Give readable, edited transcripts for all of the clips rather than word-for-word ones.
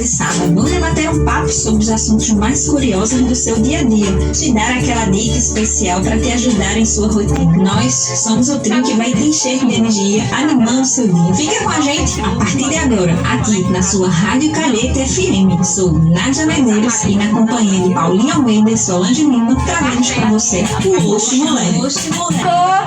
Sábado, vamos bater um papo sobre os assuntos mais curiosos do seu dia a dia, te dar aquela dica especial para te ajudar em sua rotina. Nós somos o trio que vai te encher de energia, animando o seu dia. Fica com a gente a partir de agora, aqui na sua Rádio Calheta FM. Sou Nádia Medeiros e na companhia de Paulinha Almeida e Solange Lima, trazemos para você o Oxe Mulher.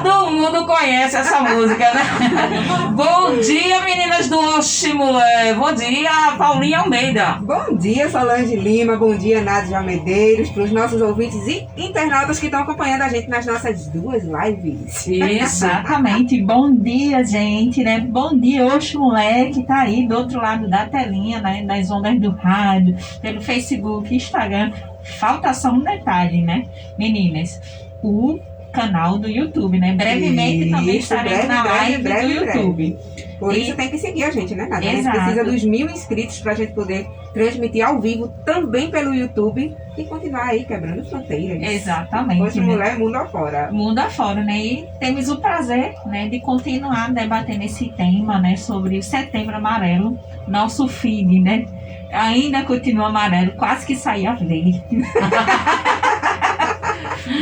Todo mundo conhece essa música, né? Bom dia, meninas do Oxe Mulher. Bom dia, Paulinha Almeida. Bom dia, Solange Lima. Bom dia, Nádia Medeiros. Para os nossos ouvintes e internautas que estão acompanhando a gente nas nossas duas lives. Exatamente. Bom dia, gente, né? Bom dia, Oxe Mulher, que tá aí do outro lado da telinha, né? Das ondas do rádio, pelo Facebook, Instagram. Falta só um detalhe, né, meninas? O canal do YouTube, né? Brevemente também estaremos na live do YouTube. Por isso tem que seguir a gente, né, Nádia? A gente Exato. precisa dos 1000 inscritos pra gente poder transmitir ao vivo também pelo YouTube e continuar aí quebrando fronteiras. Exatamente. Hoje mulher, mundo afora. Mundo afora, né? E temos o prazer, né, de continuar debatendo esse tema, né, sobre o Setembro Amarelo, nosso feed, né? Ainda continua amarelo, quase que saiu a verde.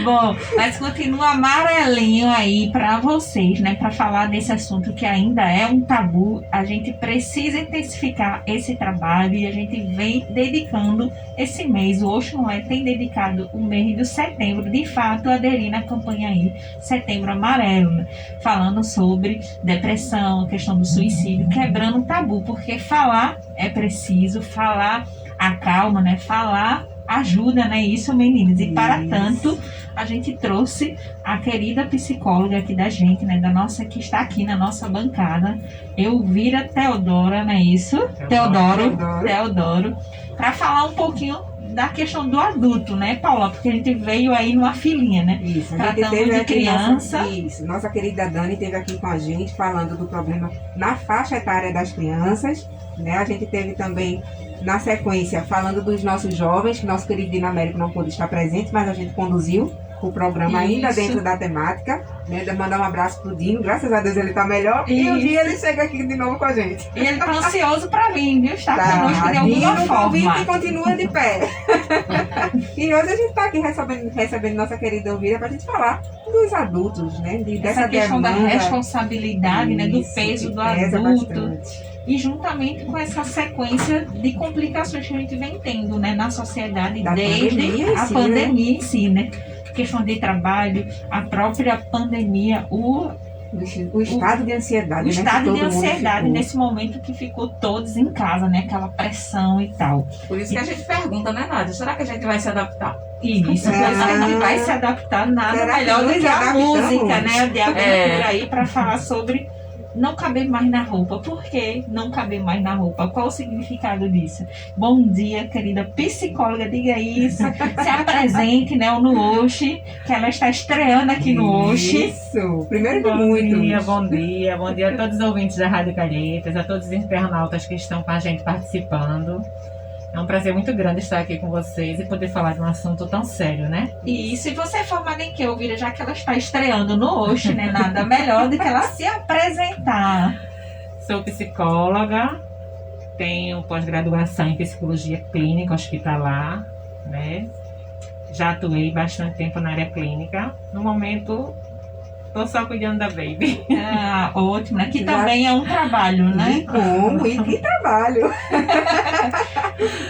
Bom, mas continua amarelinho aí para vocês, né? Para falar desse assunto que ainda é um tabu. A gente precisa intensificar esse trabalho e a gente vem dedicando esse mês. O Oxe Mulher tem dedicado o mês de setembro, de fato, aderindo à campanha aí, Setembro Amarelo, né? Falando sobre depressão, questão do suicídio, quebrando o tabu, porque falar é preciso, falar acalma, né? Falar ajuda, né? Isso, meninas. E para tanto, a gente trouxe a querida psicóloga aqui da gente, né? Da nossa, que está aqui na nossa bancada, Elvira Teodora, não é isso? Teodoro, para falar um pouquinho da questão do adulto, né, Paula? Porque a gente veio aí numa filinha, né? Isso, a gente Tratando teve de aqui criança. nossa querida Dani esteve aqui com a gente falando do problema na faixa etária das crianças, né? A gente teve também na sequência falando dos nossos jovens, que nosso querido Dino Américo não pôde estar presente, mas a gente conduziu o programa ainda Isso. dentro da temática, né? Mandar um abraço pro Dino, graças a Deus ele tá melhor, e um Isso. dia ele chega aqui de novo com a gente. E ele tá ansioso para vir, viu? Estar conosco de Dino, alguma o convite forma. continua de pé. E hoje a gente tá aqui recebendo nossa querida Elvira pra gente falar dos adultos, né? Dessa Essa questão da demanda. responsabilidade, né? Do Isso, peso do que pesa adulto. bastante. E juntamente com essa sequência de complicações que a gente vem tendo, né, na sociedade Da desde pandemia em a si, pandemia em si, né? Questão de trabalho, a própria pandemia, o O estado de ansiedade, o estado né? de que todo mundo ansiedade ficou. nesse momento que ficou todos em casa, né? Aquela pressão e tal. Por isso que a gente pergunta, né, Nádia? Será que a gente vai se adaptar? E isso, Ah. pois a gente vai se adaptar, nada Será que melhor do nos que a adaptamos? música, né? De abertura É. aí para falar sobre não caber mais na roupa. Por que não caber mais na roupa? Qual o significado disso? Bom dia, querida psicóloga, diga isso. Se apresente, né, no Oxe, que ela está estreando aqui no Oxe. Isso, primeiro de Bom muitos. dia, bom dia a todos os ouvintes da Rádio Calhetas, a todos os internautas que estão com a gente participando. É um prazer muito grande estar aqui com vocês e poder falar de um assunto tão sério, né? E se você é formada em que, Elvira, já que ela está estreando no Oxe, né, nada melhor do que ela se apresentar. Sou psicóloga, tenho pós-graduação em psicologia clínica hospitalar, né? Já atuei bastante tempo na área clínica. No momento, estou só cuidando da baby. Ah, ótimo, né? Que Já- também é um trabalho, né? E como? E que trabalho!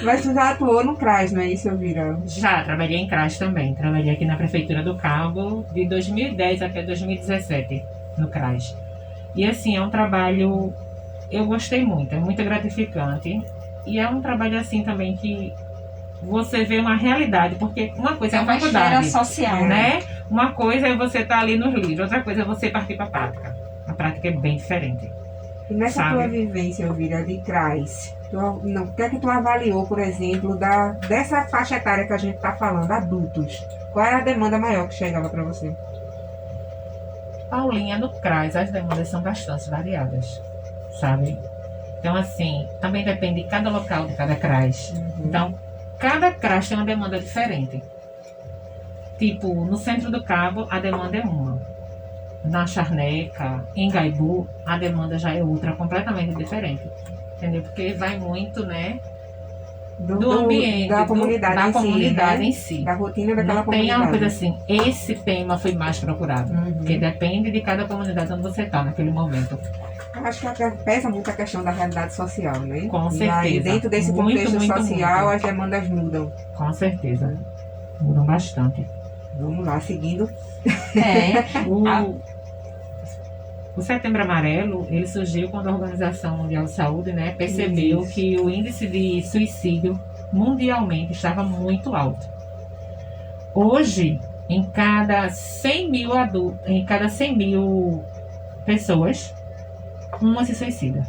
Mas tu já atuou no CRAS, não é isso, Elvira? Já trabalhei em CRAS também. Trabalhei aqui na Prefeitura do Cabo de 2010 até 2017 no CRAS. E assim, é um trabalho, eu gostei muito, é muito gratificante. E é um trabalho assim também que você vê uma realidade, porque uma coisa é É a uma esfera faculdade, social, né? né? Uma coisa é você estar ali nos livros, outra coisa é você partir para a prática. A prática é bem diferente. E nessa Sabe? tua vivência, Elvira, de CRAS, o que é que tu avaliou, por exemplo, dessa faixa etária que a gente está falando, adultos? Qual era a demanda maior que chegava para você? Paulinha, no CRAS, as demandas são bastante variadas, sabe? Então, assim, também depende de cada local, de cada CRAS. Então, cada CRAS tem uma demanda diferente. Tipo, no centro do Cabo, a demanda é uma. Na Charneca, em Gaibu, a demanda já é outra, completamente diferente. Entendeu? Porque vai muito, né, do ambiente, da comunidade da em si, comunidade né? em si. Da rotina daquela Não tem comunidade. uma coisa assim, esse tema foi mais procurado. Uhum. Porque depende de cada comunidade onde você está naquele momento. Eu acho que pesa muito a questão da realidade social, né? Com E aí, certeza. dentro desse Muito, contexto muito, social, muito. as demandas mudam. Com certeza. Mudam bastante. Vamos lá, seguindo. O Setembro Amarelo, ele surgiu quando a Organização Mundial de Saúde, né, percebeu Isso. que o índice de suicídio mundialmente estava muito alto. Hoje, em cada 100 mil pessoas, uma se suicida.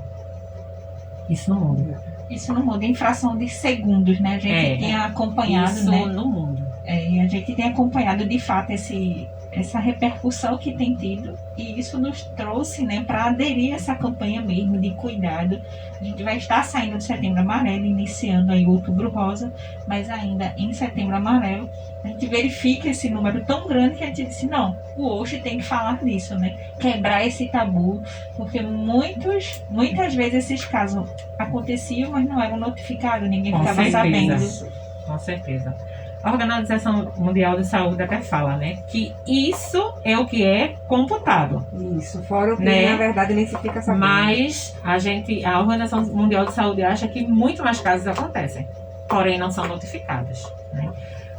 Isso no mundo. Isso não muda em fração de segundos, né? A gente tem acompanhado, Isso né? no mundo. E a gente tem acompanhado de fato essa repercussão que tem tido, e isso nos trouxe, né, para aderir a essa campanha mesmo de cuidado. A gente vai estar saindo do Setembro Amarelo, iniciando aí o Outubro Rosa, mas ainda em Setembro Amarelo a gente verifica esse número tão grande que a gente disse, não, o Oxe tem que falar disso, né? Quebrar esse tabu, porque muitas vezes esses casos aconteciam, mas não eram notificados, ninguém Com ficava certeza. sabendo. Com certeza. A Organização Mundial de Saúde até fala, né, que isso é o que é computado. Isso, fora o que Né? na verdade nem se fica sabendo. Mas a Organização Mundial de Saúde acha que muito mais casos acontecem, porém não são notificados, né?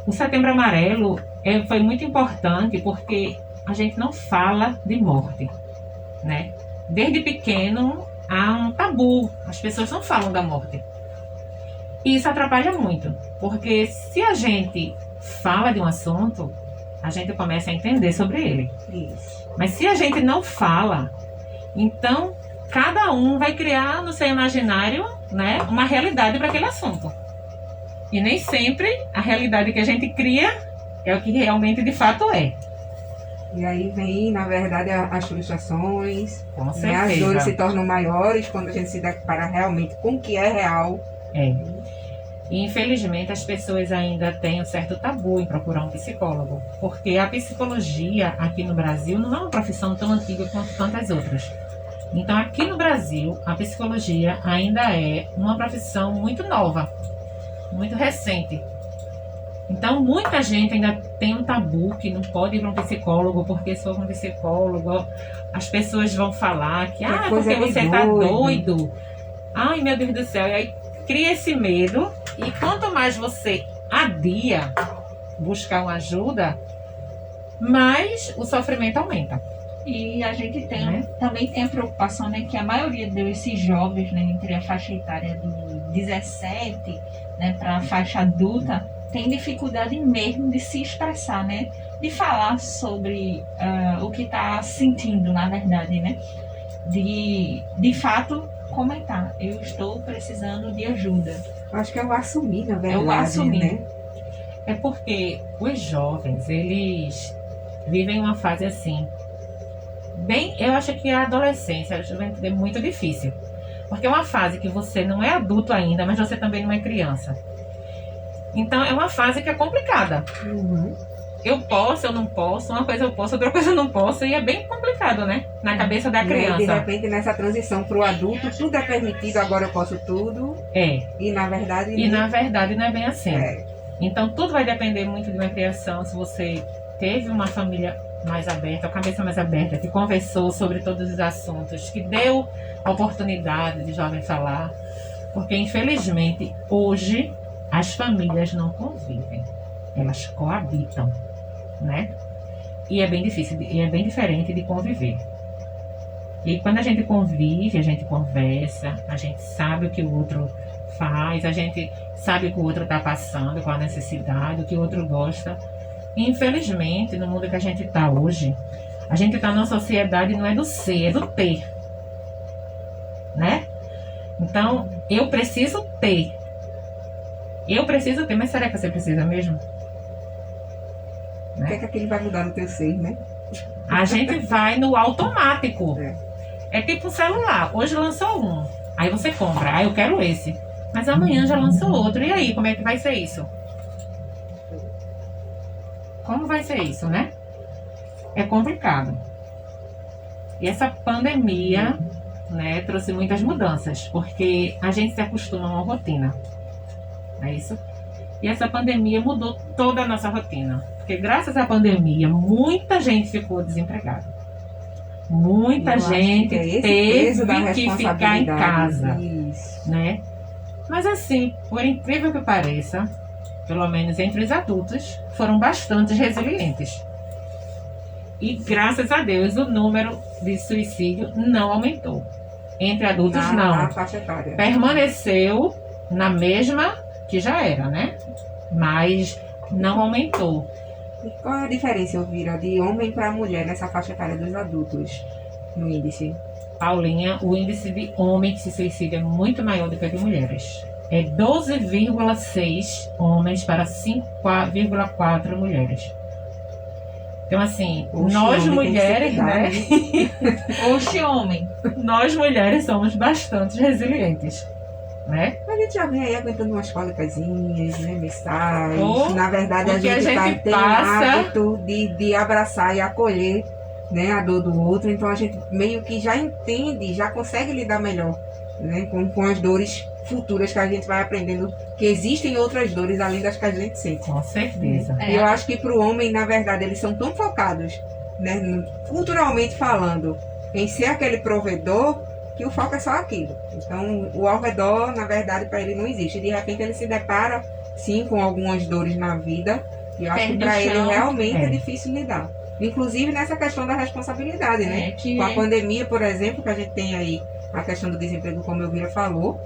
O Setembro Amarelo foi muito importante porque a gente não fala de morte, né? Desde pequeno há um tabu, as pessoas não falam da morte. E isso atrapalha muito, porque se a gente fala de um assunto, a gente começa a entender sobre ele. Isso. Mas se a gente não fala, então cada um vai criar no seu imaginário, né, uma realidade para aquele assunto. E nem sempre a realidade que a gente cria é o que realmente de fato é. E aí vem, na verdade, as frustrações, Com né? As certeza. dores se tornam maiores quando a gente se depara realmente com o que é real. É. E infelizmente as pessoas ainda têm um certo tabu em procurar um psicólogo, porque a psicologia aqui no Brasil não é uma profissão tão antiga quanto tantas outras. Então aqui no Brasil a psicologia ainda é uma profissão muito nova, muito recente. Então muita gente ainda tem um tabu que não pode ir para um psicólogo, porque se for para um psicólogo as pessoas vão falar que coisa porque de você está doido. doido. Ai meu Deus do céu, e aí cria esse medo, e quanto mais você adia buscar uma ajuda, mais o sofrimento aumenta. E a gente Né? também tem a preocupação, né, que a maioria desses jovens, né, entre a faixa etária do 17, né, para a faixa adulta, tem dificuldade mesmo de se expressar, né, de falar sobre o que está sentindo, na verdade, né, de fato comentar, eu estou precisando de ajuda. Acho que é o assumir, na verdade. o assumir. Né? É porque os jovens, eles vivem uma fase assim, eu acho que a adolescência, a juventude é muito difícil. Porque é uma fase que você não é adulto ainda, mas você também não é criança. Então é uma fase que é complicada. Uhum. Eu posso, eu não posso, uma coisa eu posso, outra coisa eu não posso, e é bem complicado, né? Na cabeça da E aí, de criança. repente, nessa transição para o adulto, tudo é permitido, agora eu posso tudo. É. E na verdade. E na verdade não é bem assim. É. Então tudo vai depender muito de uma criação. Se você teve uma família mais aberta, a cabeça mais aberta, que conversou sobre todos os assuntos, que deu a oportunidade de jovem falar. Porque infelizmente hoje as famílias não convivem, elas coabitam, né? E é bem difícil, e é bem diferente de conviver. E quando a gente convive, a gente conversa, a gente sabe o que o outro faz, a gente sabe o que o outro está passando, qual a necessidade, o que o outro gosta. E, infelizmente, no mundo que a gente está hoje, a gente está numa sociedade não é do ser, é do ter, né? Então, eu preciso ter. Mas será que você precisa mesmo? O que é que aquilo vai mudar no teu ser, né? A gente vai no automático. É. É tipo um celular. Hoje lançou um. Aí você compra. Ah, eu quero esse. Mas amanhã já lançou outro. E aí, como é que vai ser isso? Como vai ser isso, né? É complicado. E essa pandemia, né, trouxe muitas mudanças. Porque a gente se acostuma a uma rotina. não é isso? E essa pandemia mudou toda a nossa rotina. Porque graças à pandemia, muita gente ficou desempregada. Muita Eu acho gente que é esse peso da teve que ficar em responsabilidade. casa, Isso. né? Mas assim, por incrível que pareça, pelo menos entre os adultos, foram bastante resilientes. E graças a Deus o número de suicídio não aumentou. Entre adultos Na não. faixa etária. Permaneceu na mesma que já era, né? Mas não aumentou. E qual é a diferença, Elvira, de homem para mulher nessa faixa etária dos adultos no índice? Paulinha, o índice de homem que se suicida é muito maior do que o de mulheres. É 12,6 homens para 5,4 mulheres. Então, assim, Oxe, nós homem tem que se mulheres, cuidar, né? Oxe, homem. Nós mulheres somos bastante resilientes, né? A gente já vem aí aguentando umas cólicazinhas, né, mensais. Oh, Na verdade, a porque a gente, gente tem o passa- hábito de abraçar e acolher, né, a dor do outro. Então, a gente meio que já entende, já consegue lidar melhor, né, com as dores futuras que a gente vai aprendendo que existem outras dores além das que a gente sente. Com certeza. E eu acho que para o homem, na verdade, eles são tão focados, né, culturalmente falando, em ser aquele provedor, que o foco é só aquilo. Então, o ao redor, na verdade, para ele não existe. De repente, ele se depara, sim, com algumas dores na vida, e eu acho que Perde para o ele chão. realmente é É. difícil lidar. Inclusive nessa questão da responsabilidade, né? É, que Com a pandemia, por exemplo, que a gente tem aí a questão do desemprego, como a Elvira falou,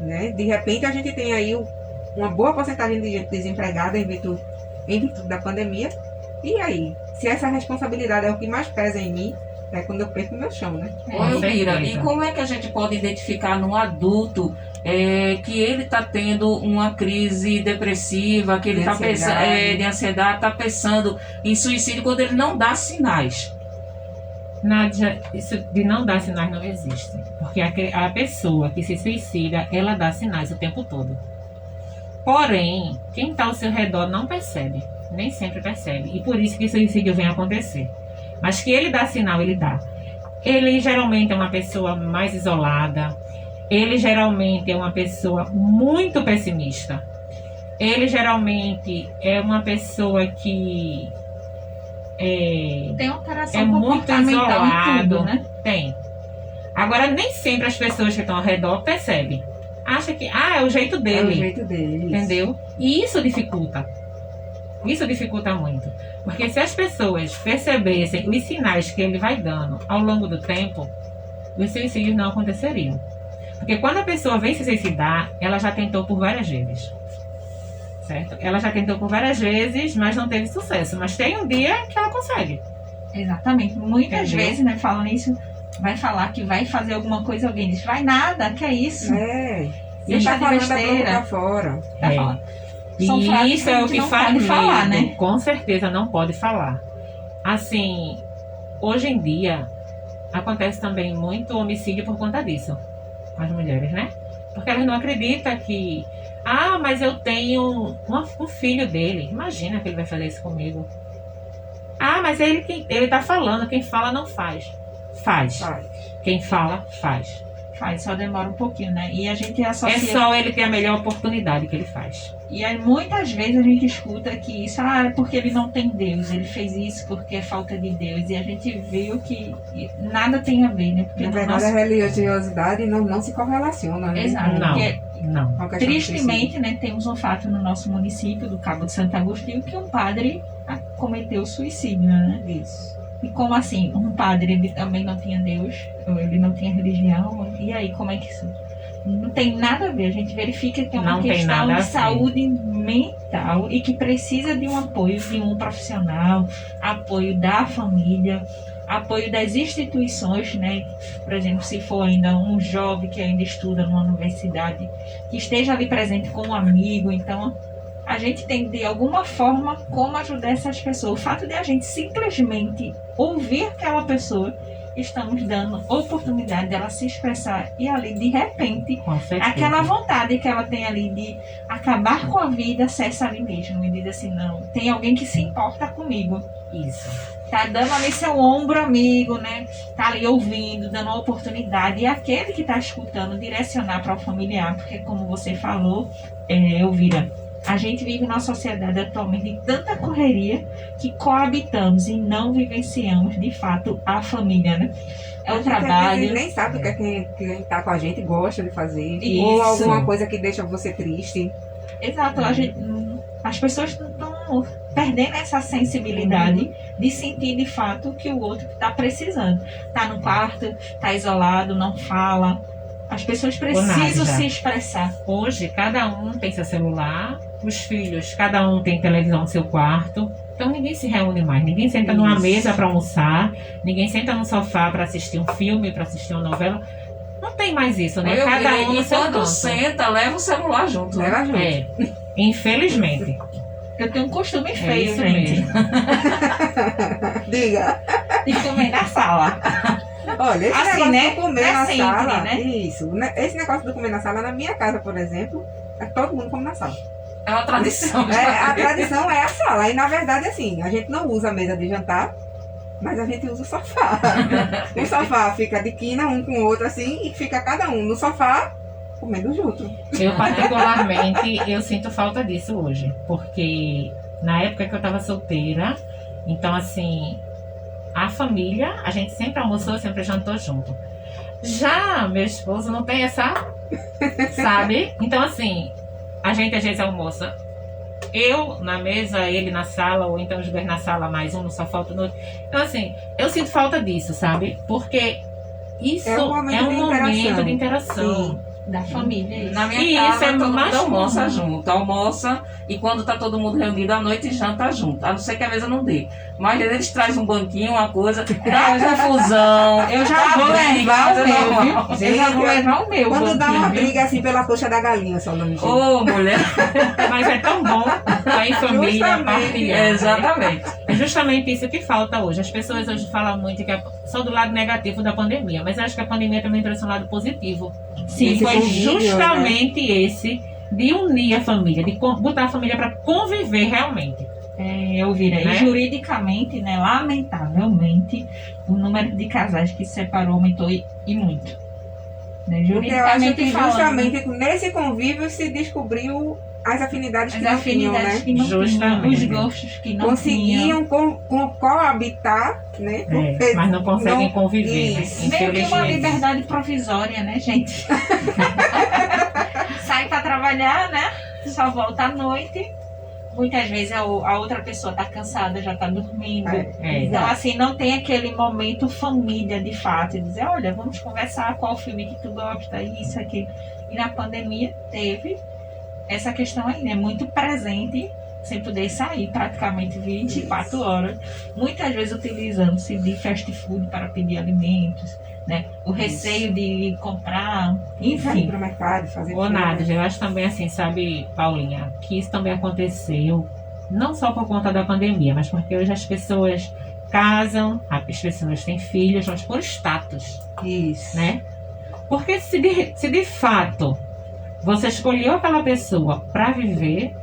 né? De repente a gente tem aí uma boa porcentagem de gente desempregada em virtude da pandemia. E aí? Se essa responsabilidade é o que mais pesa em mim, é quando eu perco meu chão, né? Ô, Elvira, certeza. e como é que a gente pode identificar num adulto que ele está tendo uma crise depressiva, que ele De está pensando ansiedade. de ansiedade, está pensando em suicídio quando ele não dá sinais? Nádia, isso de não dar sinais não existe. Porque a pessoa que se suicida, ela dá sinais o tempo todo. Porém, quem está ao seu redor não percebe. Nem sempre percebe. E por isso que o suicídio vem acontecer. Mas que ele dá sinal, ele dá. Ele geralmente é uma pessoa mais isolada. Ele geralmente é uma pessoa muito pessimista. Ele geralmente é uma pessoa que Tem alteração é muito comportamental em isolado. tudo, né? Tem. Agora, nem sempre as pessoas que estão ao redor percebem. Acha que, é o jeito É o dele. jeito dele. isso. Entendeu? E isso dificulta. Isso dificulta muito. Porque se as pessoas percebessem os sinais que ele vai dando ao longo do tempo, os suicídios não aconteceriam. Porque quando a pessoa vem se suicidar, ela já tentou por várias vezes. Certo? Ela já tentou por várias vezes, mas não teve sucesso. Mas tem um dia que ela consegue. Exatamente. Muitas Entendeu? vezes, né, falando isso, vai falar que vai fazer alguma coisa, alguém diz, vai nada, que é isso? É. E Deixa tá de falando a boca besteira. pra fora. Tá É. falando. São E frases isso que a é o gente que não faz pode medo. falar, né? Com certeza não pode falar. Assim, hoje em dia, acontece também muito homicídio por conta disso. Com as mulheres, né? Porque elas não acreditam que... mas eu tenho um filho dele. Imagina que ele vai fazer isso comigo. Mas ele tá falando. Quem fala não faz. Faz. Faz. Quem fala, faz. Faz, só demora um pouquinho, né? E a gente É associa... só ele ter a melhor oportunidade que ele faz. E aí, muitas vezes a gente escuta que isso, é porque ele não tem Deus, ele fez isso porque é falta de Deus. E a gente viu que nada tem a ver, né? Porque Na no verdade, nosso... a religiosidade não se correlaciona, né? Exato, Não. porque Não. Com a questão do tristemente, né, temos um fato no nosso município, do Cabo de Santo Agostinho, que um padre cometeu suicídio, né? suicídio. Isso. E como assim? Um padre, ele também não tinha Deus, ou ele não tinha religião, e aí como é que isso? Não tem nada a ver, a gente verifica que é uma Não tem questão nada a de ver. saúde mental e que precisa de um apoio de um profissional, apoio da família, apoio das instituições, né? Por exemplo, se for ainda um jovem que ainda estuda numa universidade, que esteja ali presente com um amigo, então a gente tem de alguma forma como ajudar essas pessoas. O fato de a gente simplesmente ouvir aquela pessoa, estamos dando oportunidade dela se expressar e ali de repente Com certeza. aquela vontade que ela tem ali de acabar com a vida cessa ali mesmo e diz assim, não, tem alguém que se importa comigo. Isso. tá dando ali seu ombro amigo, né? Tá ali ouvindo, dando uma oportunidade. E aquele que tá escutando, direcionar para o familiar, porque como você falou, Elvira, a gente vive numa sociedade atualmente de tanta correria que coabitamos e não vivenciamos, de fato, a família, né? É o A gente, às trabalho. vezes, nem sabe o que é quem tá com a gente gosta de fazer. Isso. Ou alguma coisa que deixa você triste. Exato, as pessoas estão perdendo essa sensibilidade de sentir de fato que o outro está precisando. Está no quarto, está isolado, não fala. As pessoas precisam Nádia, se expressar. Hoje, cada um tem seu celular, os filhos, cada um tem televisão no seu quarto. Então, ninguém se reúne mais. Ninguém senta numa Isso. mesa para almoçar. Ninguém senta no sofá para assistir um filme, para assistir uma novela. Não tem mais isso, né? Eu Cada vi, um no e seu quando canto. senta, leva o celular junto. né? Leva junto. É, infelizmente. Eu tenho um costume É feio, isso gente, mesmo. Diga. de comer na sala. Olha, esse Assim, negócio né? do comer Não é na sempre, sala. né? Isso. Esse negócio do comer na sala, na minha casa, por exemplo, todo mundo come na sala. É uma tradição. A tradição é a sala. E na verdade, assim, a gente não usa a mesa de jantar, mas a gente usa o sofá. O sofá fica de quina um com o outro assim, e fica cada um no sofá comendo junto. Eu, particularmente, eu sinto falta disso hoje. Porque na época que eu tava solteira, então, assim, a família, a gente sempre almoçou, sempre jantou junto. Já meu esposo não tem essa, sabe? Então, assim, a gente às vezes almoça eu na mesa, ele na sala, ou então os dois na sala, mais um no sofá, outro no outro. Então, assim, eu sinto falta disso, sabe? Porque isso É um momento é um de momento interação. de interação. Sim. Da família. Isso. Na minha E casa, isso é todo mundo mais almoça comum. junto. Almoça e quando tá todo mundo reunido à noite, janta junto. A não ser que a mesa não dê. Mas eles trazem um banquinho, uma coisa, dá confusão. Eu já vou levar o meu, viu? Eu já vou levar o meu. Quando dá uma banquinho, viu? briga assim pela coxa da galinha, só não me diga. Ô, mulher. Mas é tão bom estar em família, Justamente. partilhar. né? Exatamente. É justamente isso que falta hoje. As pessoas hoje falam muito que é só do lado negativo da pandemia, mas eu acho que a pandemia também trouxe um lado positivo. Sim, E foi convívio, justamente esse de unir a família, de botar a família para conviver realmente. Elvira, Né? e juridicamente, né, lamentavelmente, o número de casais que se separou aumentou e muito. Né, Porque eu acho juridicamente que falando, justamente nesse convívio se descobriu as afinidades que as não tinham, afinidades né? que não tinham, Justamente. os gostos que não tinham. Conseguiam coabitar, né? Porque Mas não conseguem conviver, Isso. né? Meio que uma Infelizmente. liberdade provisória, né, gente? Sai pra trabalhar, né? Só volta à noite. Muitas vezes a outra pessoa tá cansada, já tá dormindo. É. Então, assim, não tem aquele momento família de fato. E dizer, olha, vamos conversar qual filme que tu gosta, isso, aquilo. E na pandemia teve essa questão aí, né? Muito presente, sem poder sair praticamente 24 horas. Muitas vezes utilizando-se de fast food para pedir alimentos, né? O receio de comprar, Ir enfim. para o mercado, fazer Ou nada, eu acho também assim, sabe, Paulinha, que isso também aconteceu, não só por conta da pandemia, mas porque hoje as pessoas casam, as pessoas têm filhos, mas por status, Isso. né? Porque se de fato você escolheu aquela pessoa para viver,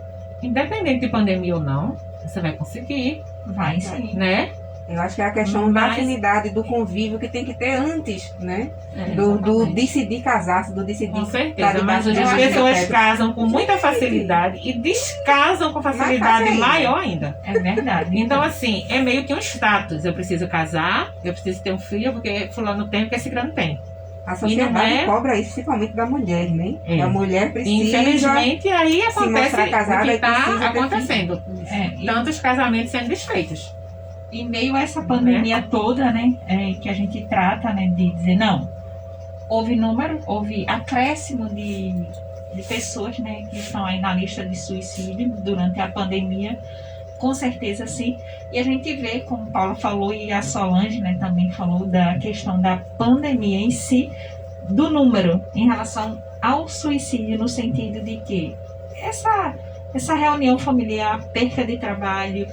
independente de pandemia ou não, você vai conseguir, Vai sim. né? Eu acho que é a questão da Mas- afinidade, do convívio que tem que ter antes, né? É, Do exatamente. decidir casar-se, do decidir. Com certeza, estar mas debaixo hoje do as mesmo pessoas teto. casam com muita facilidade e descasam com facilidade ainda. maior ainda. É verdade. Então, assim, é meio que um status. Eu preciso casar, eu preciso ter um filho, porque fulano tem, porque ciclano tem. A sociedade E não é- cobra isso, principalmente da mulher, né? É. A mulher E, precisa. infelizmente, aí se acontece mostrar casada o que e está precisa ter acontecendo. E Tantos casamentos sendo desfeitos. em meio a essa pandemia toda, né, que a gente trata, né, de dizer, não, houve acréscimo de pessoas, né, que estão aí na lista de suicídio durante a pandemia, com certeza sim. E a gente vê, como Paula falou e a Solange, né, também falou da questão da pandemia em si, do número em relação ao suicídio, no sentido de que essa reunião familiar, perca de trabalho,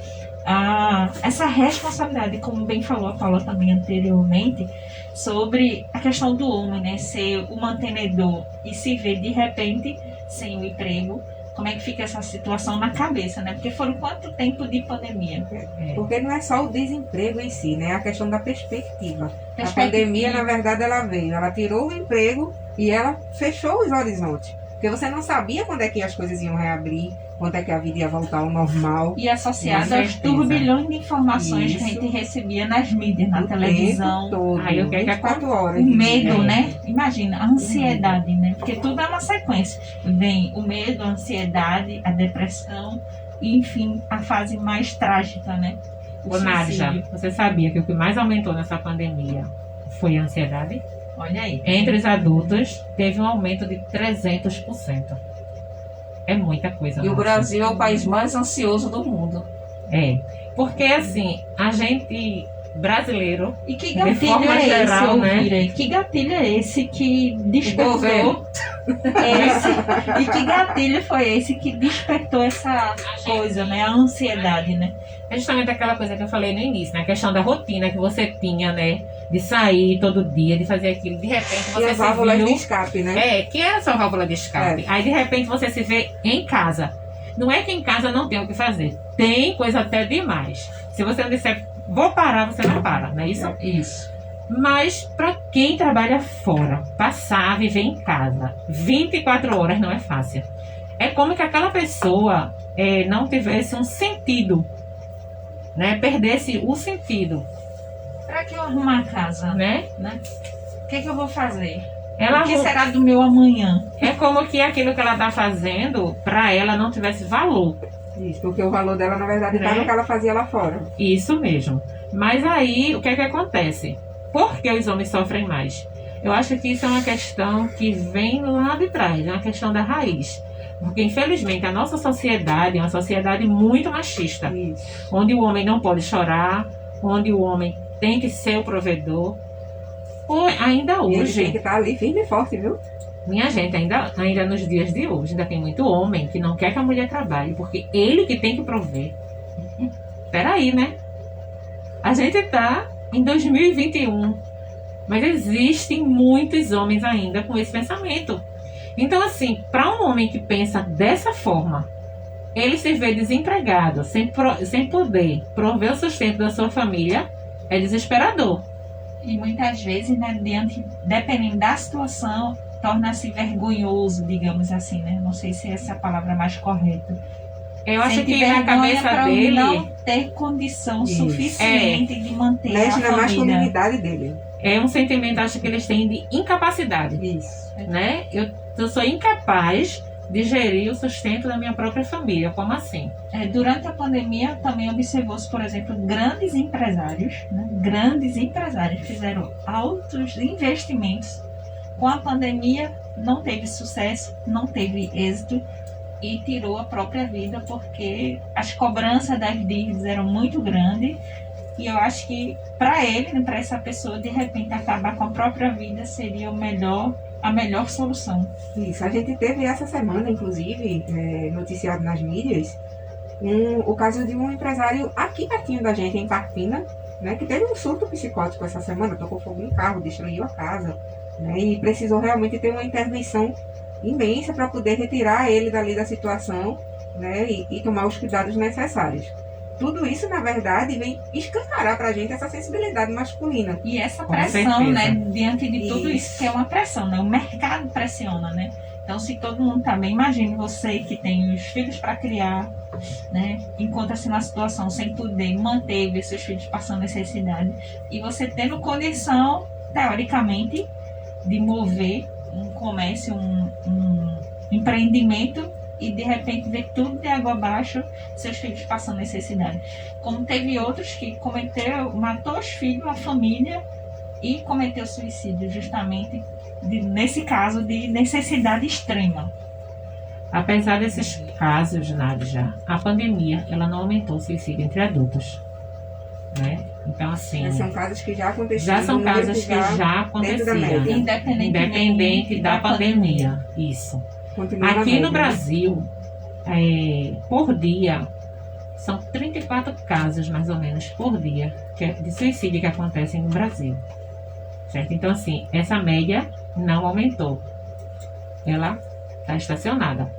essa responsabilidade, como bem falou a Paula também anteriormente, sobre a questão do homem, né, ser o mantenedor e se ver de repente sem o emprego, como é que fica essa situação na cabeça, né? Porque foram quanto tempo de pandemia? Porque não é só o desemprego em si, né? É a questão da perspectiva. A pandemia, na verdade, ela veio, ela tirou o emprego e ela fechou os horizontes. Porque você não sabia quando é que as coisas iam reabrir, quando é que a vida ia voltar ao normal. E associado Com aos certeza. turbilhões de informações que a Isso. gente recebia nas mídias, na O televisão. tempo todo, Aí o que é que 24 horas. O de medo, dia. né? Imagina, a ansiedade, né? Porque tudo é uma sequência. Vem o medo, a ansiedade, a depressão e, enfim, a fase mais trágica, né? O Ô, Nádia, suicídio. você sabia que o que mais aumentou nessa pandemia foi a ansiedade? Olha aí. Entre os adultos, teve um aumento de 300%. É muita coisa. E o Nádia. Brasil é o país mais ansioso do mundo. É. Porque, assim, a gente brasileiro, E que de gatilho forma é geral, esse, né? Elvira? Que gatilho é esse que despertou governo. esse? E que gatilho foi esse que despertou essa coisa, né? A ansiedade, né? é justamente aquela coisa que eu falei no início, né? A questão da rotina que você tinha, né? De sair todo dia, de fazer aquilo. De repente E você as se válvulas de viu... escape, né? Que é a sua válvula de escape. Aí de repente você se vê em casa. Não é que em casa não tem o que fazer. Tem coisa até demais. Se você não disser, vou parar, você não para, não é isso? Isso. Mas para quem trabalha fora, passar a viver em casa 24 horas não é fácil. É como que aquela pessoa não tivesse um sentido, né? Perdesse o sentido, Pra que eu arrumar a casa? né? O que eu vou fazer? Ela O que será do meu amanhã? é como que aquilo que ela tá fazendo para ela não tivesse valor. Isso, porque o valor dela, na verdade, está Né? no que ela fazia lá fora. Isso mesmo. Mas aí, o que é que acontece? Por que os homens sofrem mais? Eu acho que isso é uma questão que vem lá de trás, é uma questão da raiz. Porque, infelizmente, a nossa sociedade é uma sociedade muito machista, Isso. onde o homem não pode chorar, onde o homem tem que ser o provedor. Ainda E ele tem hoje, que estar ali firme e forte, viu? minha gente, ainda nos dias de hoje, ainda tem muito homem que não quer que a mulher trabalhe, porque ele que tem que prover. Peraí, né? A gente tá em 2021, mas existem muitos homens ainda com esse pensamento. Então, assim, para um homem que pensa dessa forma, ele se vê desempregado, sem poder prover o sustento da sua família, é desesperador. E muitas vezes, né, dependendo da situação, torna-se vergonhoso, digamos assim, né? Não sei se essa é a palavra mais correta. Eu acho Sente que na vergonha cabeça pra dele, não ter condição Isso. suficiente de manter Mexe a na família. masculinidade dele. é um sentimento, acho que eles têm de incapacidade, Isso. né? Eu sou incapaz de gerir o sustento da minha própria família. Como assim? Durante a pandemia também observou-se, por exemplo, grandes empresários, né? Grandes empresários fizeram altos investimentos. Com a pandemia não teve sucesso, não teve êxito e tirou a própria vida porque as cobranças das dívidas eram muito grandes. E eu acho que para ele, né, para essa pessoa, de repente acabar com a própria vida seria a melhor solução. Isso. A gente teve essa semana, inclusive, noticiado nas mídias, o caso de um empresário aqui pertinho da gente, em Carpina, né, que teve um surto psicótico essa semana, tocou fogo no carro, destruiu a casa, né, e precisou realmente ter uma intervenção imensa para poder retirar ele dali da situação, né, e tomar os cuidados necessários. Tudo isso, na verdade, vem escancarar para a gente essa sensibilidade masculina. E essa Com pressão, certeza. né, diante de tudo Isso. isso, que é uma pressão, né? O mercado pressiona, né? Então, se todo mundo tá bem, imagine você que tem os filhos para criar, né? Encontra-se numa situação sem poder manter, ver seus filhos passando necessidade, e você tendo condição, teoricamente, de mover um comércio, um empreendimento, e de repente ver tudo de água abaixo, seus filhos passando necessidade. Como teve outros que matou os filhos, a família, e cometeu suicídio, justamente nesse caso de necessidade extrema. Apesar desses casos, Nádia, a pandemia ela não aumentou o suicídio entre adultos, né? Então, assim, São casos que já aconteceram. já são número casos que já dentro da aconteceram, média. independente da pandemia. Isso. Continua na Aqui média. no Brasil, por dia, são 34 casos, mais ou menos, por dia, de suicídio que acontecem no Brasil. Certo? Então, assim, essa média não aumentou. Ela está estacionada.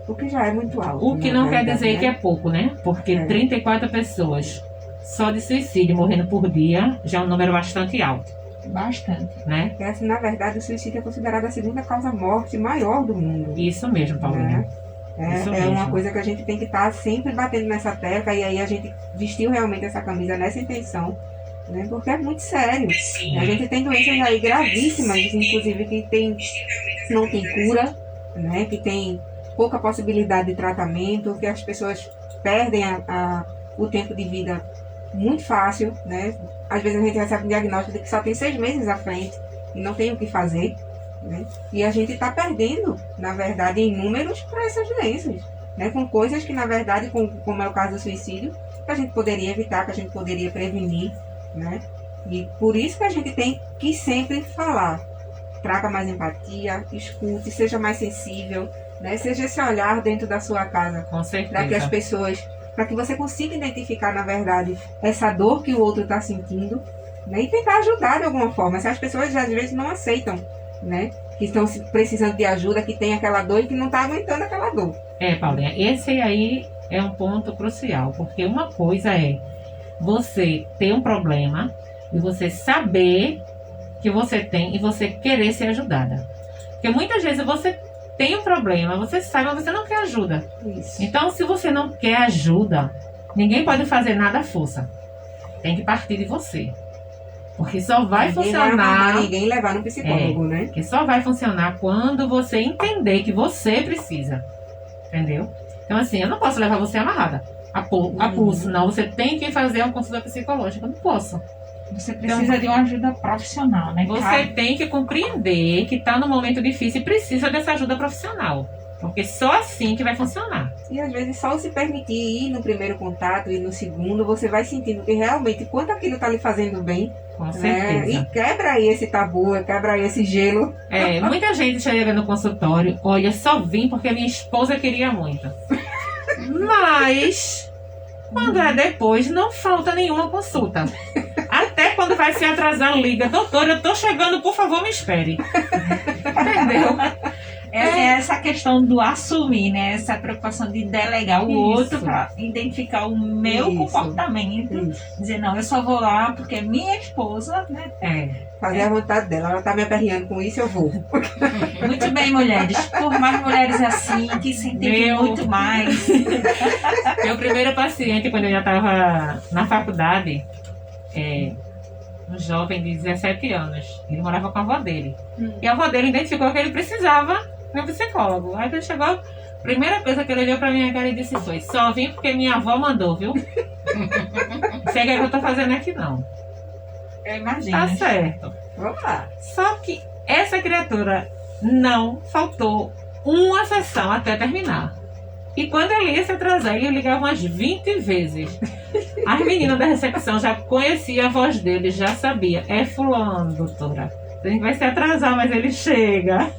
O que já é muito alto. O que na não quer verdade, dizer né? que é pouco, né? Porque É. 34 pessoas só de suicídio morrendo por dia já é um número bastante alto, Bastante. né? Porque, assim, na verdade, o suicídio é considerado a segunda causa-morte maior do mundo. Isso mesmo, Paulinha. Isso É uma mesmo. coisa que a gente tem que estar sempre batendo nessa tecla, e aí a gente vestiu realmente essa camisa nessa intenção, né? Porque é muito sério. A gente tem doenças aí gravíssimas, inclusive que não tem cura, né? Que tem pouca possibilidade de tratamento, que as pessoas perdem o tempo de vida muito fácil, né? Às vezes a gente recebe um diagnóstico de que só tem 6 meses à frente e não tem o que fazer, né? E a gente está perdendo, na verdade, em números para essas doenças, né? Com coisas que, na verdade, como é o caso do suicídio, que a gente poderia evitar, que a gente poderia prevenir, né? E por isso que a gente tem que sempre falar. Traga mais empatia, escute, seja mais sensível, né? Seja esse olhar dentro da sua casa, Com para que as certeza. pessoas, para que você consiga identificar, na verdade, essa dor que o outro está sentindo, né? E tentar ajudar de alguma forma. Se as pessoas às vezes não aceitam, né? Que estão precisando de ajuda, que tem aquela dor e que não está aguentando aquela dor. Paulinha, esse aí é um ponto crucial, porque uma coisa é você ter um problema e você saber que você tem e você querer ser ajudada. Porque muitas vezes você tem um problema, você sabe, mas você não quer ajuda. Isso. Então, se você não quer ajuda, ninguém pode fazer nada à força. Tem que partir de você. Porque só vai Ninguém vai amarrar funcionar. ninguém e levar no psicólogo, né? Que só vai funcionar quando você entender que você precisa. Entendeu? Então, assim, eu não posso levar você amarrada a pulso. Não, você tem que fazer uma consulta psicológica. Eu não posso. Você precisa de uma ajuda profissional, né? Você tem que compreender que está num momento difícil e precisa dessa ajuda profissional. Porque só assim que vai funcionar. E às vezes só se permitir ir no primeiro contato e no segundo, você vai sentindo que realmente quanto aquilo está lhe fazendo bem, Com né? certeza. E quebra aí esse tabu, quebra aí esse gelo. Muita gente chega no consultório, olha, só vim porque minha esposa queria muito. Mas, quando é depois, não falta nenhuma consulta. Até quando vai se atrasar, liga, doutor, eu tô chegando, por favor, me espere. Entendeu? É essa questão do assumir, né? Essa preocupação de delegar o Isso. outro para identificar o meu Isso. comportamento. Dizer, não, eu só vou lá porque minha esposa, né? Fazer a vontade dela, ela tá me aperreando com isso, eu vou. Muito bem, mulheres. Por mais mulheres assim, que sentem Meu. muito mais. Meu primeiro paciente, quando eu já estava na faculdade, um jovem de 17 anos, ele morava com a avó dele. E a avó dele identificou que ele precisava de um psicólogo. Aí ele chegou, a primeira coisa que ele olhou pra minha cara e disse foi: só vim porque minha avó mandou, viu? Não sei o que eu tô fazendo aqui não. Eu imagino. Tá certo. Vamos lá. Só que essa criatura não faltou uma sessão até terminar. E quando ele ia se atrasar, ele ligava umas 20 vezes. As meninas da recepção já conheciam a voz dele, já sabia. É fulano, doutora. A gente vai se atrasar, mas ele chega.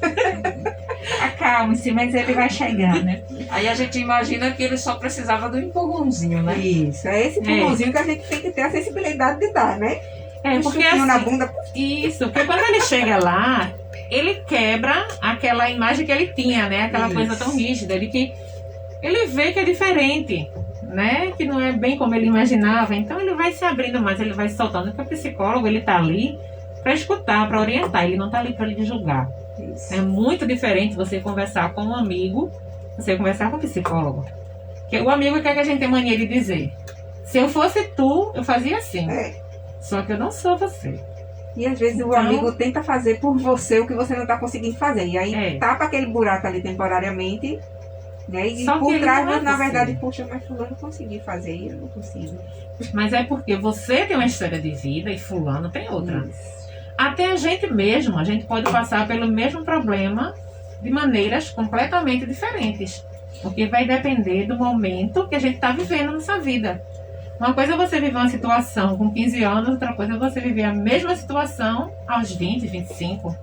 Acalme-se, mas ele vai chegar, né? Aí a gente imagina que ele só precisava do empurrãozinho, né? Isso, é esse pulmãozinho que a gente tem que ter a sensibilidade de dar, né? Um Porque chutinho na assim, bunda. isso, porque quando ele chega lá, ele quebra aquela imagem que ele tinha, né? Aquela Isso. coisa tão rígida, ele vê que é diferente, né? Que não é bem como ele imaginava. Então ele vai se abrindo mais, ele vai se soltando. Porque o psicólogo, ele tá ali para escutar, para orientar. Ele não tá ali para lhe julgar. Isso. É muito diferente você conversar com um amigo, você conversar com um psicólogo. Porque o amigo quer que a gente tenha mania de dizer: se eu fosse tu, eu fazia assim. É. Só que eu não sou você. E às vezes o Então- amigo tenta fazer por você o que você não tá conseguindo fazer. E aí tapa aquele buraco ali temporariamente, né? E Só que por ele trás, não é na você. verdade, puxa, mas fulano consegui fazer e eu não consigo. Mas é porque você tem uma história de vida e fulano tem outra. Isso. Até a gente mesmo, a gente pode passar pelo mesmo problema de maneiras completamente diferentes. Porque vai depender do momento que a gente está vivendo nessa vida. Uma coisa é você viver uma situação com 15 anos, outra coisa é você viver a mesma situação aos 20, 25.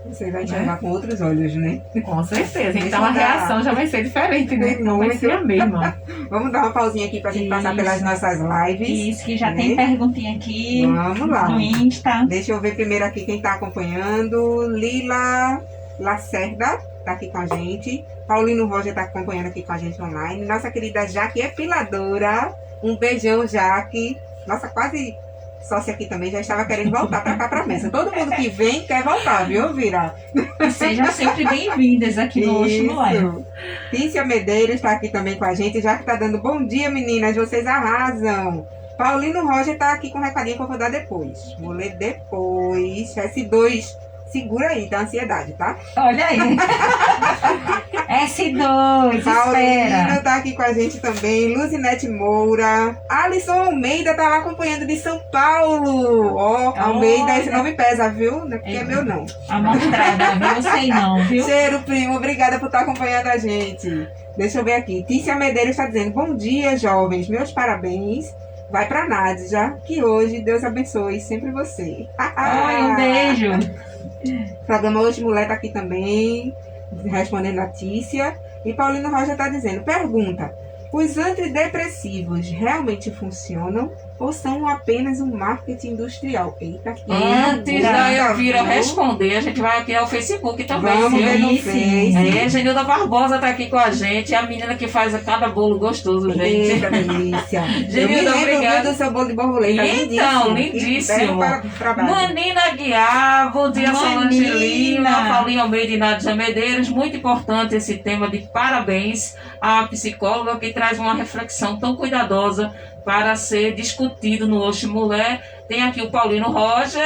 Você vai enxergar com outros olhos, né? Com certeza. Deixa Então a eu dar- reação já vai ser diferente, né? Não vai ser a mesma. Vamos dar uma pausinha aqui pra gente passar Isso. pelas nossas lives. Isso, que já né? tem perguntinha aqui Vamos lá. no Insta. Deixa eu ver primeiro aqui quem tá acompanhando. Lila Lacerda. tá aqui com a gente. Paulino Roger tá acompanhando aqui com a gente online. Nossa querida Jaque Epiladora. Um beijão, Jaque. Nossa, quase sócia aqui também já estava querendo voltar para cá para mesa. Todo mundo que vem quer voltar, viu, Vira? Sejam sempre bem-vindas aqui no Oximulé. Tícia Medeiros está aqui também com a gente, já que está dando bom dia, meninas, vocês arrasam. Paulino Roger está aqui com um recadinho que eu vou dar depois. Vou ler depois. S2, segura aí, tá? Ansiedade, tá? Olha aí. S2, Paulina espera. tá aqui com a gente também. Luzinete Moura. Alisson Almeida tá lá acompanhando de São Paulo. Ó, Almeida, Olha. esse nome pesa, viu? Não é porque é meu, não. Amostrada, não sei não, viu? Cheiro, primo. Obrigada por estar acompanhando a gente. Deixa eu ver aqui. Tícia Medeiros está dizendo: bom dia, jovens. Meus parabéns. Vai pra Nádia, que hoje Deus abençoe sempre você. Oi, um beijo. Programa Hoje Mulher tá aqui também, respondendo a Tícia. E Paulino Rocha está dizendo: pergunta: os antidepressivos realmente funcionam ou são apenas um marketing industrial? Eita, que Antes da pergunta, Elvira viu? responder, a gente vai aqui ao Facebook também, Vamos ver viu? no Face. É, Genilda Barbosa tá aqui com a gente, é a menina que faz cada bolo gostoso, gente. Eita, delícia. Eu me Genilda, lembro, obrigada. viu, do seu bolo de borboleta. Então, lindíssimo. lindíssimo. Para o trabalho. Manina Guiar, bom dia, Solange Manina. Lima, Paulinho Almeida e Nádia Medeiros. Muito importante esse tema de parabéns à psicóloga que traz uma reflexão tão cuidadosa para ser discutido no Oxe Mulher. Tem aqui o Paulino Roger,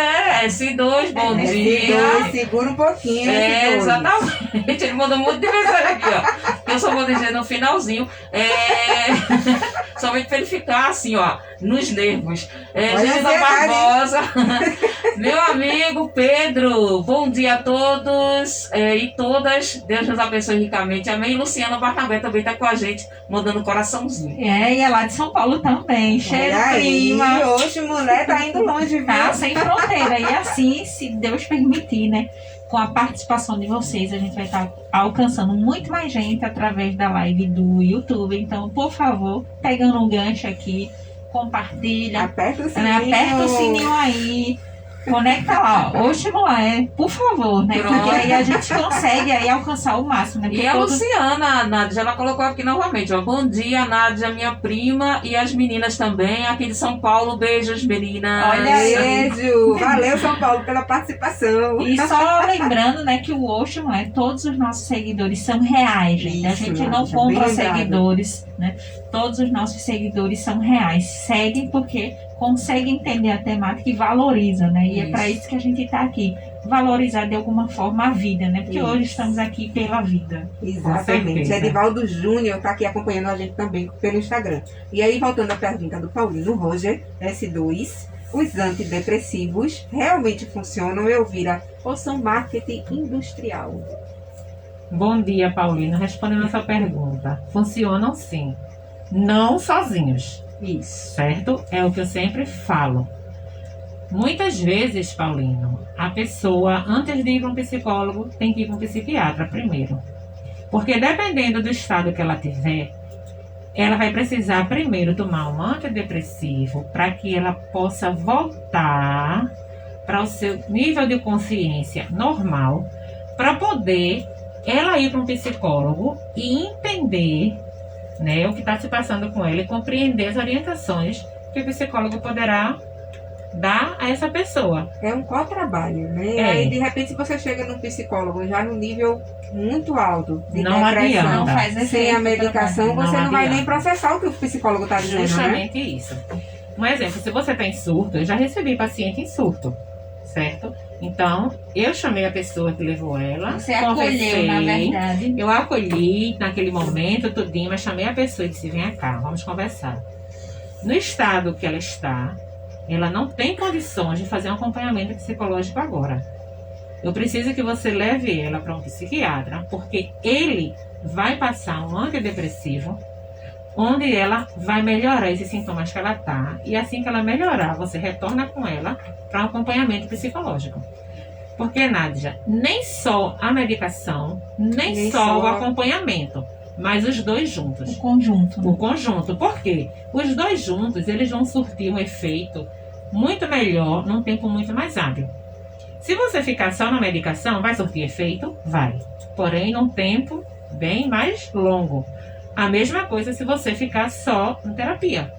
S2, bom dia. S2, segura um pouquinho. É, S2. exatamente, ele mandou um monte de mensagem aqui, ó. Eu só vou dizer no finalzinho. Somente para ele ficar assim, ó, nos nervos. Olha Genilda a Barbosa, meu amigo Pedro, bom dia a todos e todas. Deus nos abençoe ricamente. Amém. Luciana Barnabé também está com a gente, mandando coraçãozinho. É, e é lá de São Paulo também. Cheiro, Olha aí, prima. hoje mulher tá indo longe, viu? Tá sem fronteira. E assim, se Deus permitir, né? Com a participação de vocês, a gente vai estar alcançando muito mais gente através da live do YouTube. Então, por favor, pegando um gancho aqui, compartilha, Aperta o né? sininho. Aperta o sininho aí. Conecta lá, ó. Oxe, mulher, por favor, né? Pronto. Porque aí a gente consegue aí alcançar o máximo, né? E Porque a todos- Luciana, a Nádia, ela colocou aqui novamente, ó. Bom dia, Nádia, minha prima, e as meninas também, aqui de São Paulo. Beijos, meninas. Olha aí. Beijo. Valeu, São Paulo, pela participação. E só lembrando, né, que o Ocean, né, todos os nossos seguidores são reais, gente. A Isso, gente não Nádia, compra bem lembrado. seguidores, né? Todos os nossos seguidores são reais. Seguem porque conseguem entender a temática e valorizam, né? E é Isso. para isso que a gente está aqui. Valorizar de alguma forma a vida, né? Porque Isso. hoje estamos aqui pela vida. Exatamente. certeza. Edivaldo Júnior tá aqui acompanhando a gente também pelo Instagram. E aí, voltando à pergunta do Paulino Roger, S2, os antidepressivos realmente funcionam, Elvira, ou são marketing industrial? Bom dia, Paulina. Respondendo a sua pergunta, funcionam sim. Não sozinhos, Isso. certo? É o que eu sempre falo. Muitas vezes, Paulino, a pessoa, antes de ir para um psicólogo, tem que ir para um psiquiatra primeiro. Porque dependendo do estado que ela tiver, ela vai precisar primeiro tomar um antidepressivo para que ela possa voltar para o seu nível de consciência normal, para poder ela ir para um psicólogo e entender, né, o que está se passando com ela e compreender as orientações que o psicólogo poderá dar a essa pessoa. É um co-trabalho, né? É. Aí, de repente, você chega num psicólogo já no nível muito alto de Não depressão, adianta. Não faz efeito sem a medicação, Não você não vai adianta. nem processar o que o psicólogo está dizendo, né? Justamente isso. Um exemplo, se você tem surto, eu já recebi paciente em surto, certo? Então, eu chamei a pessoa que levou ela, Você acolheu, na verdade. eu a acolhi naquele momento, tudinho, mas chamei a pessoa e disse, vem cá, vamos conversar. No estado que ela está, ela não tem condições de fazer um acompanhamento psicológico agora. Eu preciso que você leve ela para um psiquiatra, porque ele vai passar um antidepressivo, onde ela vai melhorar esses sintomas que ela está, e assim que ela melhorar, você retorna com ela para um acompanhamento psicológico. Porque, Nádia, nem só a medicação, nem só o acompanhamento, mas os dois juntos. O conjunto. O conjunto. Por quê? Os dois juntos, eles vão surtir um efeito muito melhor, num tempo muito mais hábil. Se você ficar só na medicação, vai surtir efeito? Vai. Porém, num tempo bem mais longo. A mesma coisa se você ficar só em terapia.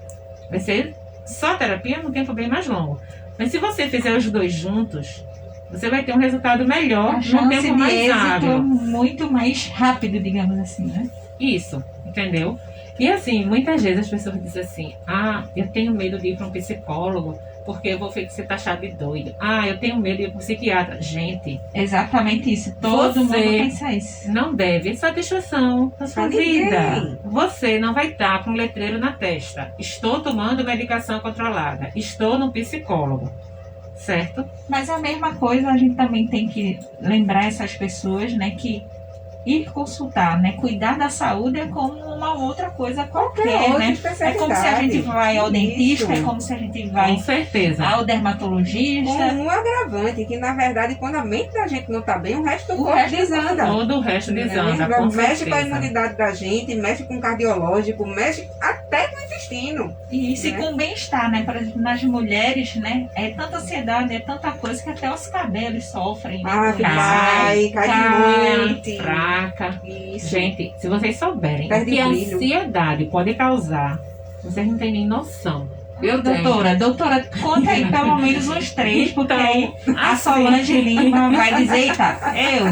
Vai ser só terapia num tempo bem mais longo. Mas se você fizer os dois juntos, você vai ter um resultado melhor A num chance tempo de mais êxito hábil. muito mais rápido, digamos assim, né? Isso, entendeu? E assim, muitas vezes as pessoas dizem assim: ah, eu tenho medo de ir para um psicólogo porque eu vou ser taxado de doido. Ah, eu tenho medo de ir para um psiquiatra. Gente, Exatamente isso. Todo Você- mundo pensa isso. não deve satisfação na sua Pra ninguém. vida. Você não vai estar com um letreiro na testa: estou tomando medicação controlada, estou no psicólogo, certo? Mas a mesma coisa, a gente também tem que lembrar essas pessoas, né, que ir consultar, né, cuidar da saúde é como uma outra coisa qualquer, outra né? É especialidade. como se a gente vai ao Isso. dentista, é como se a gente vai Com certeza. ao Com dermatologista. um agravante, que na verdade, quando a mente da gente não tá bem, o resto do O corpo resto do desanda. Todo o resto desanda, Né? com Mexe com a certeza. imunidade da gente, mexe com o cardiológico, mexe até com o intestino. E isso, e Né? com bem-estar, né? Por exemplo, nas mulheres, né? É tanta ansiedade, é tanta coisa que até os cabelos sofrem, né? Ah, com Cai, isso. cai cai. muito. Fraca. Isso. Gente, se vocês souberem o Perde que a brilho. ansiedade pode causar, vocês não têm nem noção. Eu tenho. Doutora, conta aí pelo menos uns três, porque aí a assim, Solange Lima vai dizer, eita, eu.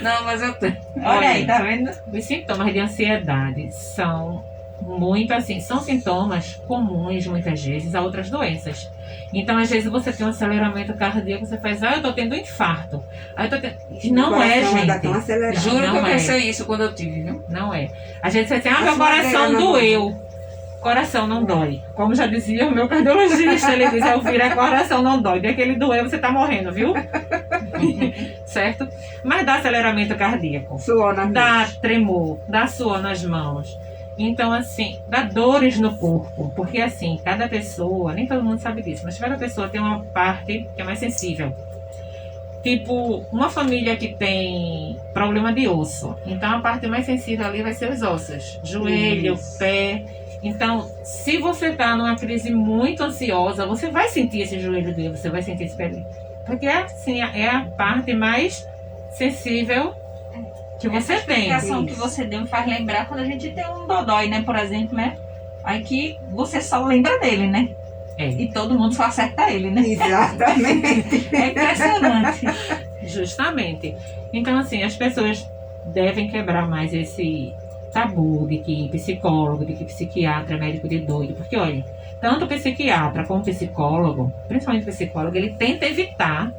Não, mas eu tenho. Olha aí, tá vendo? Os sintomas de ansiedade são muito assim, são sintomas comuns muitas vezes a outras doenças. Então, às vezes você tem um aceleramento cardíaco, você faz, eu tô tendo um infarto. Aí eu tô tendo... Não Meu é, coração anda gente. tão acelerado. Juro que eu Não é. pensei isso quando eu tive, viu? Não é. A gente diz assim, A meu sua coração não doeu. Coração não dói. Como já dizia o meu cardiologista, ele diz, Elvira, coração não dói. Dia que ele doeu, você tá morrendo, viu? Certo? Mas dá aceleramento cardíaco. Suor na Dá mão. tremor, dá suor nas mãos. Então, assim, dá dores no corpo. Porque, assim, cada pessoa, nem todo mundo sabe disso, mas cada pessoa tem uma parte que é mais sensível. Tipo, uma família que tem problema de osso. Então, a parte mais sensível ali vai ser os ossos. Joelho, Isso. pé. Então, se você tá numa crise muito ansiosa, você vai sentir esse joelho dele, você vai sentir esse pé dele. Porque, assim, é a parte mais sensível que você Essa tem. explicação Isso. que você deu me faz lembrar quando a gente tem um dodói, né, por exemplo, né? Aí que você só lembra dele, né? É. E todo mundo só acerta ele, né? Exatamente. É impressionante. Justamente. Então, assim, as pessoas devem quebrar mais esse tabu de que psicólogo, de que psiquiatra é médico de doido. Porque, olha, tanto psiquiatra como psicólogo, principalmente psicólogo, ele tenta evitar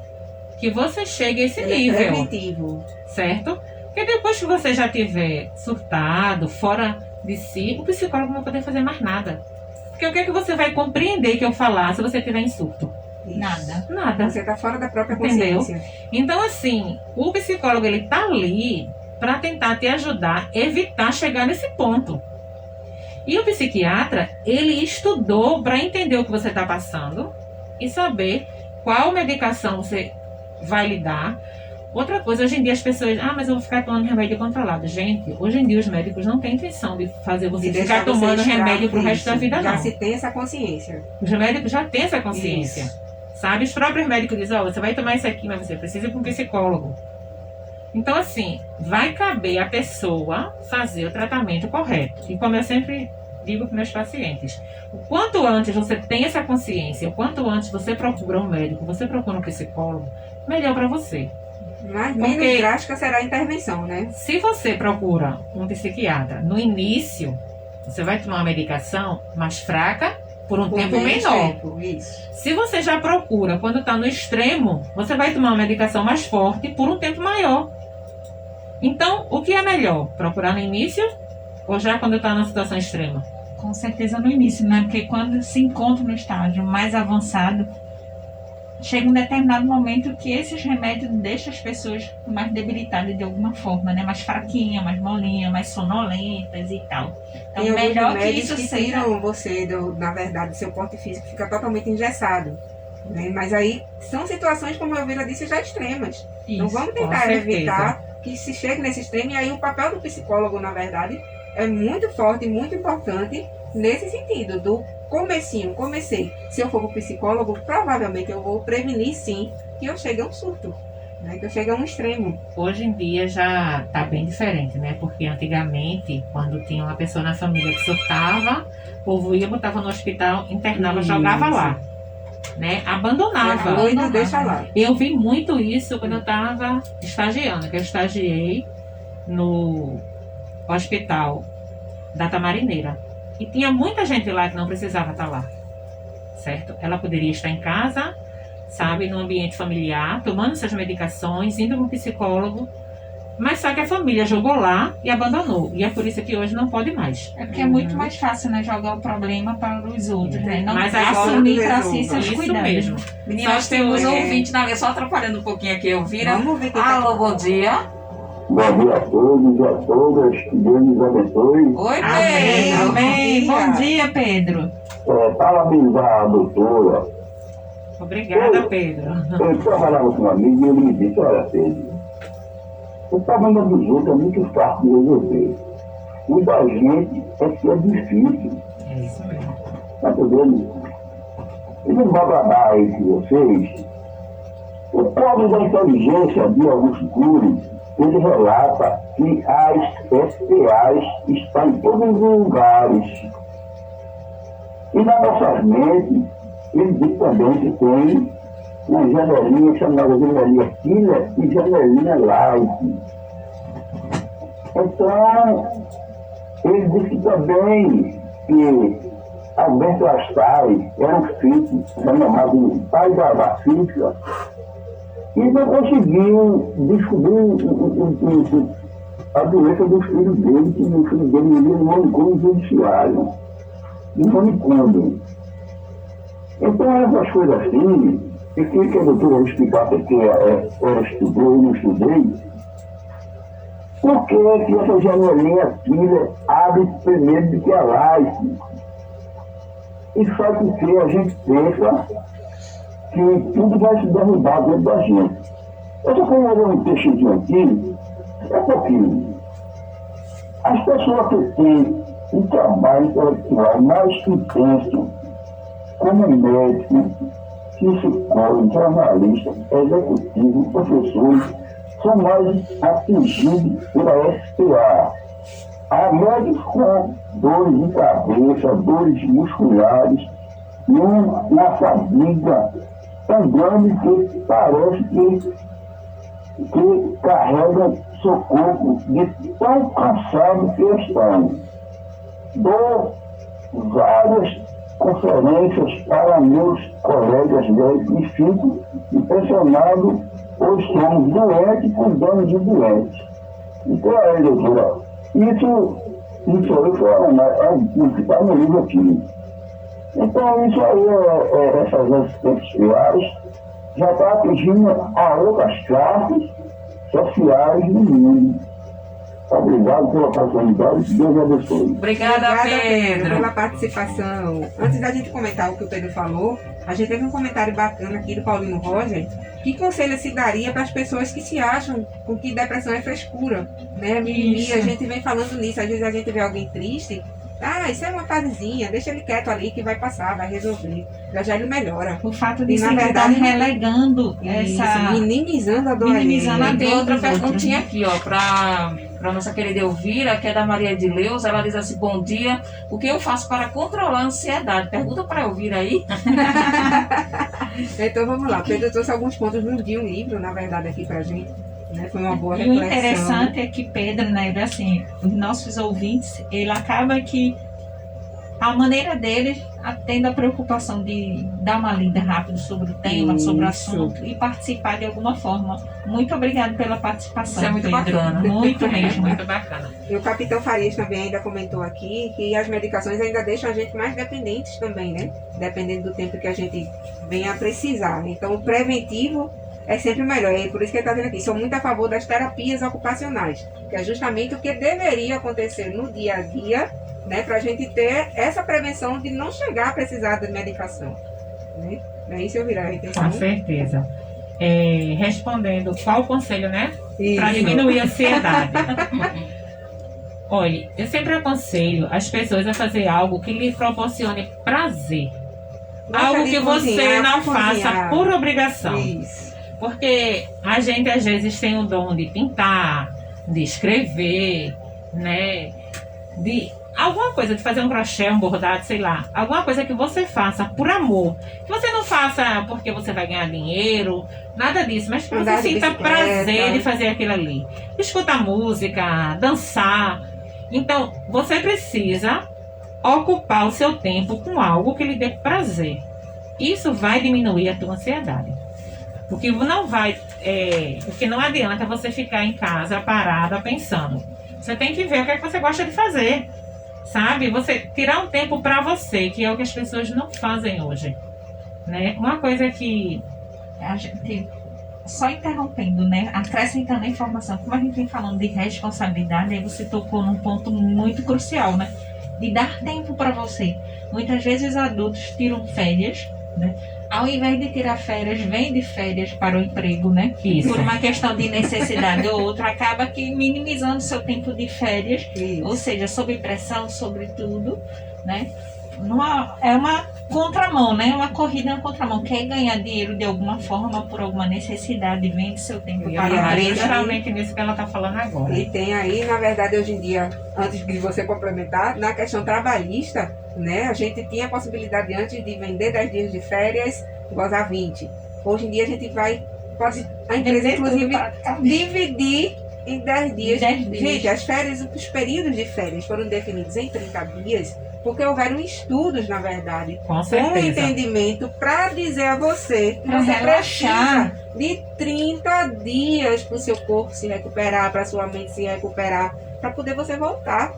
que você chegue a esse Ele é nível, preventivo. certo? Porque depois que você já tiver surtado, fora de si, o psicólogo não vai poder fazer mais nada. Porque o que é que você vai compreender que eu falar se você tiver em surto? Isso. Nada. Nada. Você tá fora da própria Entendeu? consciência. Então, assim, o psicólogo, ele tá ali para tentar te ajudar a evitar chegar nesse ponto. E o psiquiatra, ele estudou para entender o que você está passando e saber qual medicação você vai lhe dar. Outra coisa, hoje em dia as pessoas, mas eu vou ficar tomando remédio controlado. Gente, hoje em dia os médicos não têm intenção de fazer você De ficar deixar você tomando escravo remédio pro resto disso. da vida, Já não. se tem essa consciência. Os médicos já têm essa consciência. Isso. Sabe? Os próprios médicos dizem, você vai tomar isso aqui, mas você precisa ir para um psicólogo. Então, assim, vai caber a pessoa fazer o tratamento correto. E como eu sempre digo para meus pacientes, o quanto antes você tem essa consciência, o quanto antes você procura um médico, você procura um psicólogo, melhor para você. Mas Porque- menos drástica será a intervenção, né? Se você procura um psiquiatra no início, você vai tomar uma medicação mais fraca por um tempo menos menor. tempo, isso. Se você já procura quando está no extremo, você vai tomar uma medicação mais forte por um tempo maior. Então, o que é melhor? Procurar no início ou já quando está na situação extrema? Com certeza no início, né? Porque quando se encontra no estágio mais avançado, chega um determinado momento que esses remédios deixam as pessoas mais debilitadas de alguma forma, né? Mais fraquinha, mais molinha, mais sonolentas e tal. Então, Tem alguns melhor que remédios isso que seja... tiram você, na verdade, seu porte físico fica totalmente engessado. Né? Mas aí são situações, como a Elvira disse, já extremas. Então Isso. vamos com tentar certeza. evitar que se chegue nesse extremo. E aí o papel do psicólogo, na verdade, é muito forte e muito importante nesse sentido, do comecei. Se eu for pro psicólogo, provavelmente eu vou prevenir sim que eu chegue a um surto, né? Que eu chegue a um extremo. Hoje em dia já tá bem diferente, né? Porque antigamente, quando tinha uma pessoa na família que surtava, o povo ia, botava no hospital, internava, jogava lá, né? Abandonava. Doido, deixa lá. Eu vi muito isso quando eu estava estagiando, que eu estagiei no hospital da Tamarineira. E tinha muita gente lá que não precisava estar lá, certo? Ela poderia estar em casa, sabe, no ambiente familiar, tomando suas medicações, indo para um psicólogo, mas só que a família jogou lá e abandonou. E é por isso que hoje não pode mais. É porque é muito mais fácil, né, jogar o problema para os outros, né? Não Mas assumir para si seus isso cuidados. mesmo. Meninas, nós temos um ouvinte na linha, só atrapalhando um pouquinho aqui, Elvira. Vamos ver quem tá Alô, bom dia. Bom dia a todos e a todas, que Deus nos abençoe. Oi, Amém. Pedro. Amém. Bom dia, Pedro. Parabenizar a doutora. Obrigada, Pedro. Eu trabalhava com um amigo e ele me disse, olha, Pedro, o problema dos outros é muito fácil de resolver. O da gente é que é difícil. É isso mesmo. Tá entendendo? E não vai trabalhar aí com vocês. O povo da inteligência de Augusto Cury, ele relata que as SPAs estão em todos os lugares. E nas nossas mentes, ele diz também que tem uma janelinha chamada janelinha Killer e janelinha Light. Então, ele disse também que Alberto Astai era um filho chamado pai da física e não conseguiu descobrir a doença do filho dele, que o filho dele vivia no manicômio judiciário. No manicômio. Então, essas coisas assim, e que a doutora explicar porque ela estudou e não estudei, por que essa janelinha filha abre primeiro do que a live? E faz com que a gente pensa que tudo vai se derrubar dentro da gente. Eu só quero ler um textinho aqui, é pouquinho. As pessoas que têm um trabalho intelectual mais intenso, como médico, psicólogo, jornalista, executivo, professores, são mais atingidos pela SPA. Há médicos com dores de cabeça, dores musculares, e uma fadiga tão grande que parece que carregam seu corpo de tão cansado que estão. Dou várias conferências para meus colegas médicos e fico impressionado, pois somos doentes cuidando de doentes. Então, aí, doutora, isso aí está no livro aqui. Então, isso aí, essas assistentes sociais já está atingindo a outras classes sociais do mundo. Obrigado pela oportunidade, Deus abençoe. Obrigada, Pedro. Pela participação. Antes da gente comentar o que o Pedro falou, a gente teve um comentário bacana aqui do Paulino Roger. Que conselho se daria para as pessoas que se acham com que depressão é frescura, né? Mimimi, a gente vem falando nisso. Às vezes a gente vê alguém triste, isso é uma fasezinha, deixa ele quieto ali que vai passar, vai resolver. Já ele melhora. O fato de E, na sempre estar verdade, relegando Isso, essa... minimizando a dor Minimizando alheia. a E tem dor outra dos outros. perguntinha aqui, ó, para nossa querida Elvira, que é da Maria de Leus. Ela diz assim: bom dia, o que eu faço para controlar a ansiedade? Pergunta para Elvira aí. Então vamos lá, Pedro trouxe alguns pontos de um livro, na verdade, aqui pra gente. Né? Foi uma boa E o reflexão. interessante é que Pedro, né, assim, os nossos ouvintes, ele acaba que a maneira deles tendo a preocupação de dar uma lida rápida sobre o tema, sobre o Isso. assunto e participar de alguma forma. Muito obrigado pela participação, Isso é muito Pedro. bacana. Muito mesmo. Muito bacana. E o Capitão Farias também ainda comentou aqui que as medicações ainda deixam a gente mais dependentes também, né? Dependendo do tempo que a gente venha a precisar. Então, o preventivo é sempre melhor. É por isso que ele está dizendo aqui. Sou muito a favor das terapias ocupacionais, que é justamente o que deveria acontecer no dia a dia, né? Para a gente ter essa prevenção de não chegar a precisar de medicação. Né? Não é isso, eu virar a intenção? Com certeza. Respondendo, qual o conselho, né? Para Isso. diminuir a ansiedade. Olha, eu sempre aconselho as pessoas a fazer algo que lhe proporcione prazer. Gosta Algo de que você cozinhar, não cozinhar. faça por obrigação. Isso. Porque a gente às vezes tem o dom de pintar, de escrever, né? De alguma coisa, de fazer um crochê, um bordado, sei lá. Alguma coisa que você faça por amor. Que você não faça porque você vai ganhar dinheiro, nada disso. Mas que Andar você de sinta bicicleta. prazer de fazer aquilo ali. Escutar música, dançar. Então, você precisa ocupar o seu tempo com algo que lhe dê prazer. Isso vai diminuir a tua ansiedade. Porque não adianta você ficar em casa parada pensando. Você tem que ver o que é que você gosta de fazer. Sabe? Você tirar um tempo para você, que é o que as pessoas não fazem hoje. Né? Uma coisa que A gente, só interrompendo, né? Acrescentando a informação, como a gente vem falando de responsabilidade, aí você tocou num ponto muito crucial, né? De dar tempo para você. Muitas vezes os adultos tiram férias, né? Ao invés de tirar férias, vem de férias para o emprego, né? Isso. Por uma questão de necessidade ou outra, acaba que minimizando seu tempo de férias, Isso. ou seja, sob pressão, sobre tudo, né? É uma contramão, né? Uma corrida na contramão. Quer ganhar dinheiro de alguma forma, por alguma necessidade, vende seu tempo e para aí, a é empresa. geralmente nisso que ela está falando agora. E tem aí, na verdade, hoje em dia, antes de você complementar, na questão trabalhista, né? A gente tinha a possibilidade antes de vender 10 dias de férias, gozar 20. Hoje em dia a gente pode a empresa, inclusive, dividir em 10 dias. 10 dias. Gente, as férias, os períodos de férias foram definidos em 30 dias, porque houveram estudos, na verdade, Com com certeza. entendimento para dizer a você que Pra você relaxar. precisa de 30 dias para o seu corpo se recuperar, para sua mente se recuperar, para poder você voltar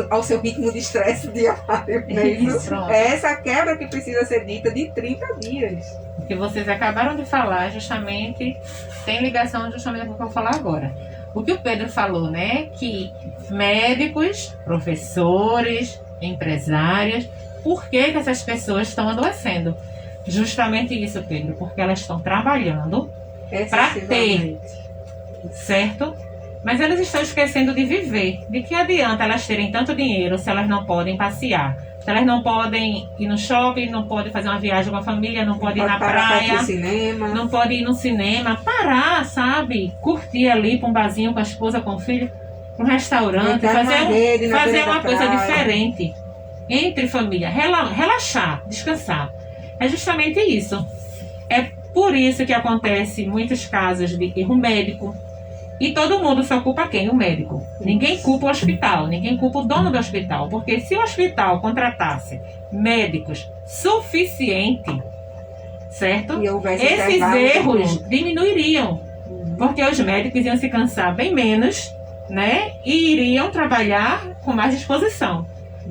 ao seu ritmo de estresse diário. Né? Isso. Pronto. É essa quebra que precisa ser dita de 30 dias. O que vocês acabaram de falar justamente tem ligação justamente com o que eu vou falar agora. O que o Pedro falou, né? Que médicos, professores, empresários, por que que essas pessoas estão adoecendo? Justamente isso, Pedro, porque elas estão trabalhando, Excessivamente. certo? Mas elas estão esquecendo de viver. De que adianta elas terem tanto dinheiro se elas não podem passear? Se elas não podem ir no shopping, não podem fazer uma viagem com a família, não podem ir na parar pra ir praia, pro cinema. não pode ir no cinema, parar, sabe? Curtir ali pra um barzinho com a esposa, com o filho, um restaurante, Deitar numa rede na fazer beira uma da coisa praia. diferente entre família, relaxar, descansar. É justamente isso. É por isso que acontece muitos casos de erro médico. E todo mundo só culpa quem? O médico. Ninguém culpa o hospital, ninguém culpa o dono do hospital. Porque se o hospital contratasse médicos suficiente, certo? E houvesse Esses intervalo erros de diminuiriam. Porque os médicos iam se cansar bem menos, né? E iriam trabalhar com mais disposição.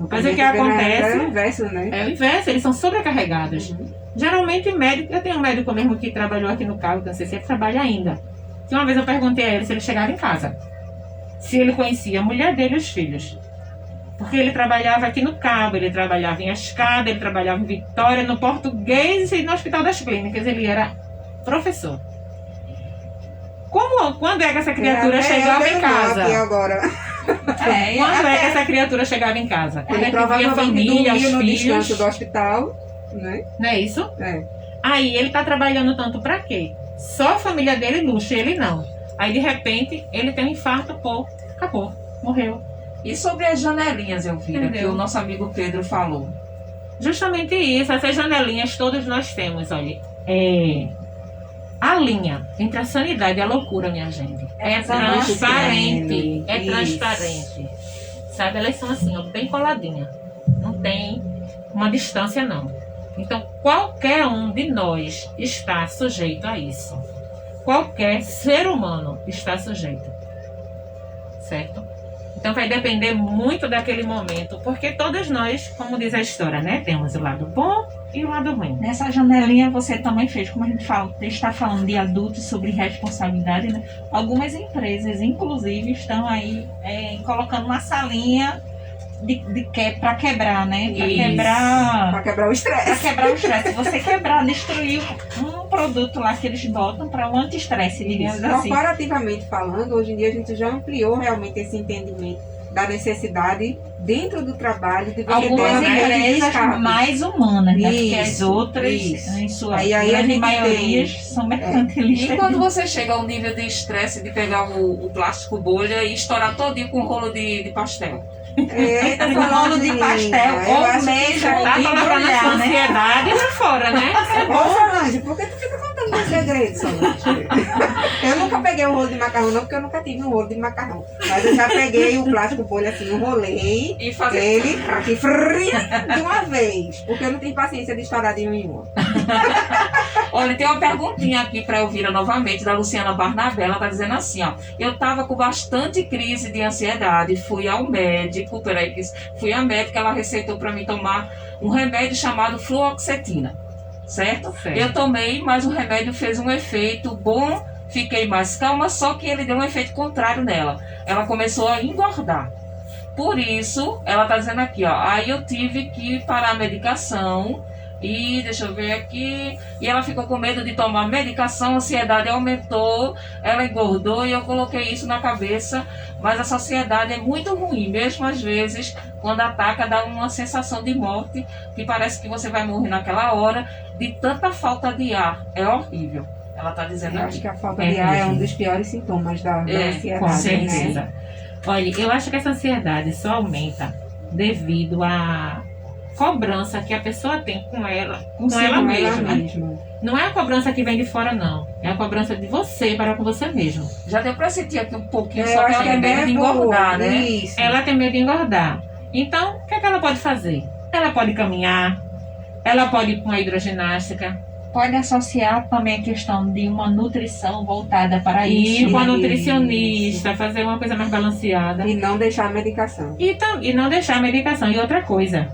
Mas o que acontece É o inverso, né? é o inverso, eles são sobrecarregados. Geralmente médico, eu tenho um médico mesmo que trabalhou aqui no Cabo, não sei se ele trabalha ainda. Que uma vez eu perguntei a ele se ele chegava em casa, se ele conhecia a mulher dele e os filhos. Porque ele trabalhava aqui no Cabo, ele trabalhava em Escada, ele trabalhava em Vitória, no Português e no Hospital das Clínicas, ele era professor. Quando é que essa criatura chegava em casa? Aqui agora. Quando é que essa criatura chegava em casa? Quando Ele é que via a provavelmente família, os dormia no descanso filhos? do hospital, né? Não é isso? É. Aí ele tá trabalhando tanto pra quê? Só a família dele luxo, ele não. Aí de repente ele tem um infarto, pô, acabou, morreu. E sobre as janelinhas, Elvira, Entendeu? que o nosso amigo Pedro falou. Justamente isso, essas janelinhas todos nós temos, olha. A linha entre a sanidade e a loucura, minha gente, é transparente. É Isso. transparente. Sabe, elas são assim, ó, bem coladinhas. Não tem uma distância, não. Então, qualquer um de nós está sujeito a isso. Qualquer ser humano está sujeito. Certo? Então, vai depender muito daquele momento, porque todos nós, como diz a história, né? Temos o lado bom e o lado ruim. Nessa janelinha você também fez, como a gente está falando de adultos sobre responsabilidade, né? Algumas empresas, inclusive, estão aí colocando uma salinha para quebrar, né? Para Isso. quebrar. Pra quebrar o estresse. Para quebrar o estresse. Se você quebrar, destruir um produto lá que eles botam para um anti-estresse, digamos assim. Corporativamente falando, hoje em dia a gente já ampliou realmente esse entendimento da necessidade dentro do trabalho de você Algumas ter uma rede de empresas escape. mais humanas, né? Porque as Isso, outras, isso. em sua Aí a grande gente maioria, tem- são mercantilistas. E quando você chega ao nível de estresse de pegar o plástico bolha e estourar todinho com um rolo de pastel? Eita, Um rolo de Solange, pastel, eu ou acho que mesmo isso aí- Tá de colocando a embrulhar, sua né? ansiedade pra fora, né? Ô, Solange, por que tu fica contando meus segredos, Solange? Eu nunca peguei um rolo de macarrão, não, porque eu nunca tive um rolo de macarrão. Mas eu já peguei o plástico bolha assim, enrolei E fazer. ele aqui fria, de uma vez. Porque eu não tenho paciência de estourar de um em uma. Olha, tem uma perguntinha aqui para Elvira novamente, da Luciana Barnabé. Ela tá dizendo assim, ó. Eu tava com bastante crise de ansiedade, fui ao médico, fui à médica, ela receitou para mim tomar um remédio chamado fluoxetina, certo? Certo. Eu tomei, mas o remédio fez um efeito bom, fiquei mais calma, só que ele deu um efeito contrário nela. Ela começou a engordar. Por isso, ela tá dizendo aqui, ó. Aí eu tive que parar a medicação. E deixa eu ver aqui. E ela ficou com medo de tomar medicação, a ansiedade aumentou, ela engordou e eu coloquei isso na cabeça. Mas essa ansiedade é muito ruim, mesmo às vezes, quando ataca, dá uma sensação de morte, que parece que você vai morrer naquela hora, de tanta falta de ar. É horrível. Ela tá dizendo Eu acho aqui. que a falta É de ar é um mesmo. dos piores sintomas da É, ansiedade, Com né? certeza. Olha, eu acho que essa ansiedade só aumenta devido à cobrança que a pessoa tem com ela Com mesma. Não é a cobrança que vem de fora, não. É a cobrança de você para com você mesmo. Já deu pra sentir aqui um pouquinho, Eu só que acho ela tem medo de engordar, né? Isso. Ela tem medo de engordar. Então, o que é que ela pode fazer? Ela pode caminhar, ela pode ir para uma hidroginástica, Pode associar também a questão de uma nutrição voltada para isso. ir para né? uma nutricionista, fazer uma coisa mais balanceada. E não deixar a medicação. E não deixar a medicação. E outra coisa,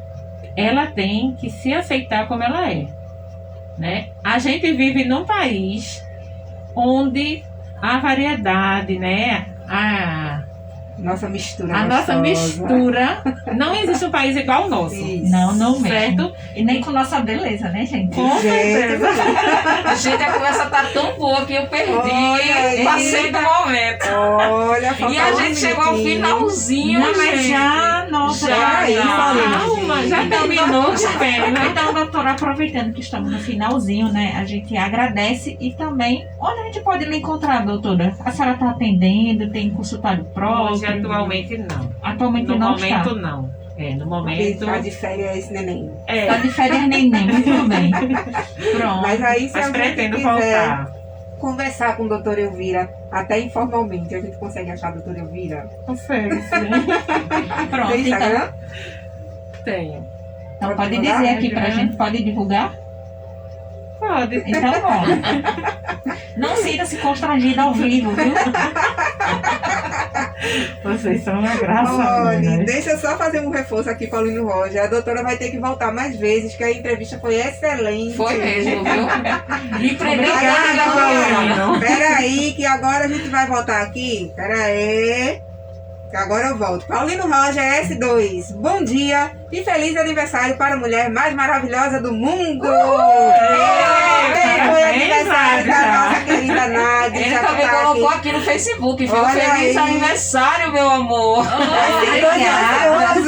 ela tem que se aceitar como ela é, né? A gente vive num país onde a variedade, né? Nossa mistura A nossa gostosa. mistura. Não existe um país igual ao nosso. Isso. Não, não mesmo. Certo? E nem com nossa beleza, né, gente? Com certeza. Gente, a conversa tá tão boa que eu perdi. Olha aí. Passei do momento. Olha, E a gente chegou ao finalzinho, Não, mas gente. já, nossa, Já, aí, já. Calma, já terminou os pés, né? Então, doutora, aproveitando que estamos no finalzinho, né? A gente agradece e também, onde a gente pode lhe encontrar, doutora? A senhora está atendendo, tem consultório próprio? Hoje, atualmente, não. Atualmente No não momento, está. não. No Ele momento. tá de férias esse neném. Está de férias neném, muito bem. Pronto. Mas aí, se Mas alguém pretendo quiser voltar. conversar com o doutor Elvira, até informalmente, a gente consegue achar a doutora Elvira? Consegue, sim. Pronto, Tem então, Instagram? Tenho. então pode divulgar, dizer aqui pra né? gente, pode divulgar? Pode. Então, ó. Não sinta-se constrangido ao vivo, viu? Vocês são uma graça. Olha, né? deixa eu só fazer um reforço aqui, Paulino Roger. A doutora vai ter que voltar mais vezes, que a entrevista foi excelente. Foi mesmo, viu? Me prendeu Obrigada, nada, Paulina. Paulino. Peraí, que agora a gente vai voltar aqui. Peraí. Que agora eu volto. Paulino Roger, S2. Bom dia e feliz aniversário para a mulher mais maravilhosa do mundo. Foi Parabéns, aniversário da Nádia. nossa querida Nádia. Ele já também tá colocou aqui. aqui no Facebook, viu? Olha Feliz aí. aniversário, meu amor. Obrigada.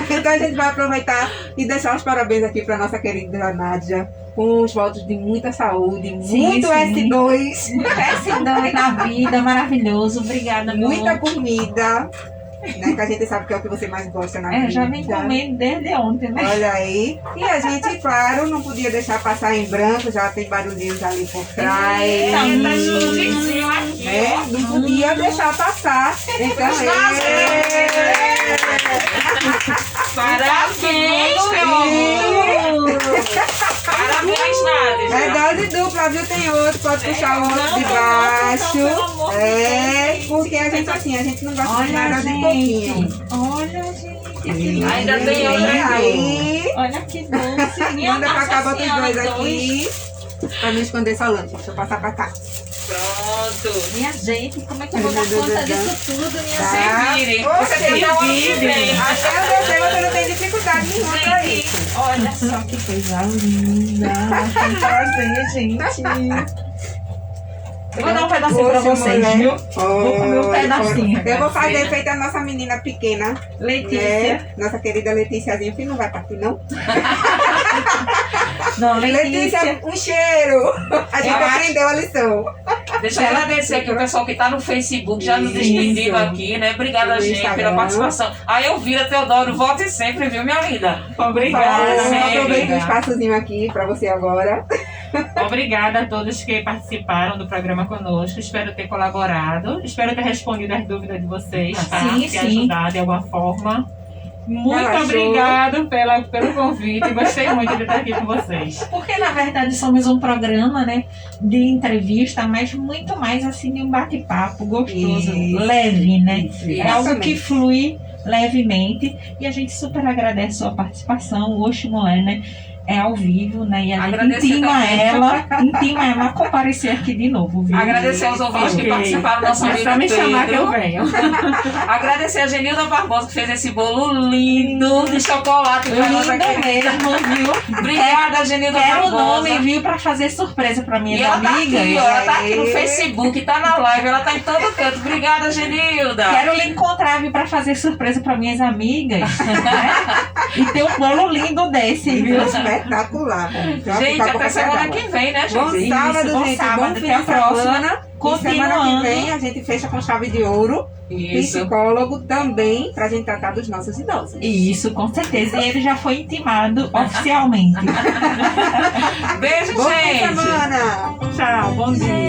Então a gente vai aproveitar e deixar os parabéns aqui para nossa querida Nádia, com os votos de muita saúde, Sim, muito sim. S2, S2 na vida, maravilhoso. Obrigada, meu muita amor. comida, né, que a gente sabe que é o que você mais gosta na vida. Já vem comendo desde ontem, né? Olha aí. E a gente, claro, não podia deixar passar em branco, já tem barulhinhos ali por trás. Eita, tá escondidinho aqui, Né? ó. Não podia deixar passar. Então, Parabéns, meu amor. Parabéns, Nádia. é dose dupla, viu? Tem outro, pode puxar o outro de Não, baixo. pelo amor de É, Deus. porque a gente assim, a gente não gosta de Olha, nada de pouquinho. gente. Olha, gente. Que lindo. Ainda tem outro aqui. Aí, Olha que doce. Minha manda pra Nossa cá, bota os Senhora, dois aqui. Pra não esconder Solange. Deixa eu passar pra cá. Pronto. Minha gente, como é que eu vou dar conta disso tudo, minha Tá. Se virem. Ô, Você gente, tem um se virem. Até eu sei, você não tem dificuldade nenhuma pra isso. Olha só que coisa linda. Que prazer, gente. Vou dar um pedacinho pra vocês, viu? Vou comer um pedacinho. Eu vou fazer feito a nossa menina pequena, Letícia. né? Nossa querida Leticiazinha, que não vai partir, não? Não, Letícia. Letícia, um cheiro! A gente aprendeu a lição. Deixa eu agradecer aqui o pessoal que tá no Facebook, já nos despedindo aqui, né? Obrigada, No gente, Instagram. pela participação. Aí eu vira Teodoro, volte sempre, viu, minha linda? Obrigada, Aproveita o amiga. espaçozinho aqui pra você agora. Obrigada a todos que participaram do programa conosco. Espero ter colaborado. Espero ter respondido as dúvidas de vocês, tá? Sim, Ter sim. ajudado de alguma forma. Muito Relaxou. obrigado pelo convite. Gostei muito de estar aqui com vocês. Porque na verdade somos um programa, né, de entrevista, mas muito mais assim de um bate-papo gostoso, Isso. leve, né? Isso, É algo exatamente. que flui levemente e a gente super agradece a sua participação. O Oxe Mulher, né, é ao vivo, né? E a gente Agradecer intima ela a comparecer aqui de novo, viu? Agradecer aos ouvintes que Ok. participaram da nossa É vida. só me chamar que eu Pedro. venho. Agradecer a Genilda Barbosa que fez esse bolo lindo de chocolate pra nossa Lindo querida. mesmo, viu? Obrigada, Genilda Quero o Barbosa. nome, viu, pra fazer surpresa pra E minhas ela tá amigas. aqui, ó, ela tá aqui no Aê. Facebook, tá na live, ela tá em todo canto. Obrigada, Genilda. Quero lhe encontrar, viu, pra fazer surpresa pra minhas amigas, né? E ter um bolo lindo desse, viu? Espetacular. Então, Gente, ficar com até a semana boca que vem, né, Bom gente? sábado, bom gente. sábado, Bom fim até a de próxima. semana. E semana Continuando. que vem a gente fecha com chave de ouro. Isso. Psicólogo também, pra gente tratar dos nossos idosos. Isso, com certeza. E ele já foi intimado oficialmente. Beijo, Bom fim de gente. semana! Tchau, bom dia.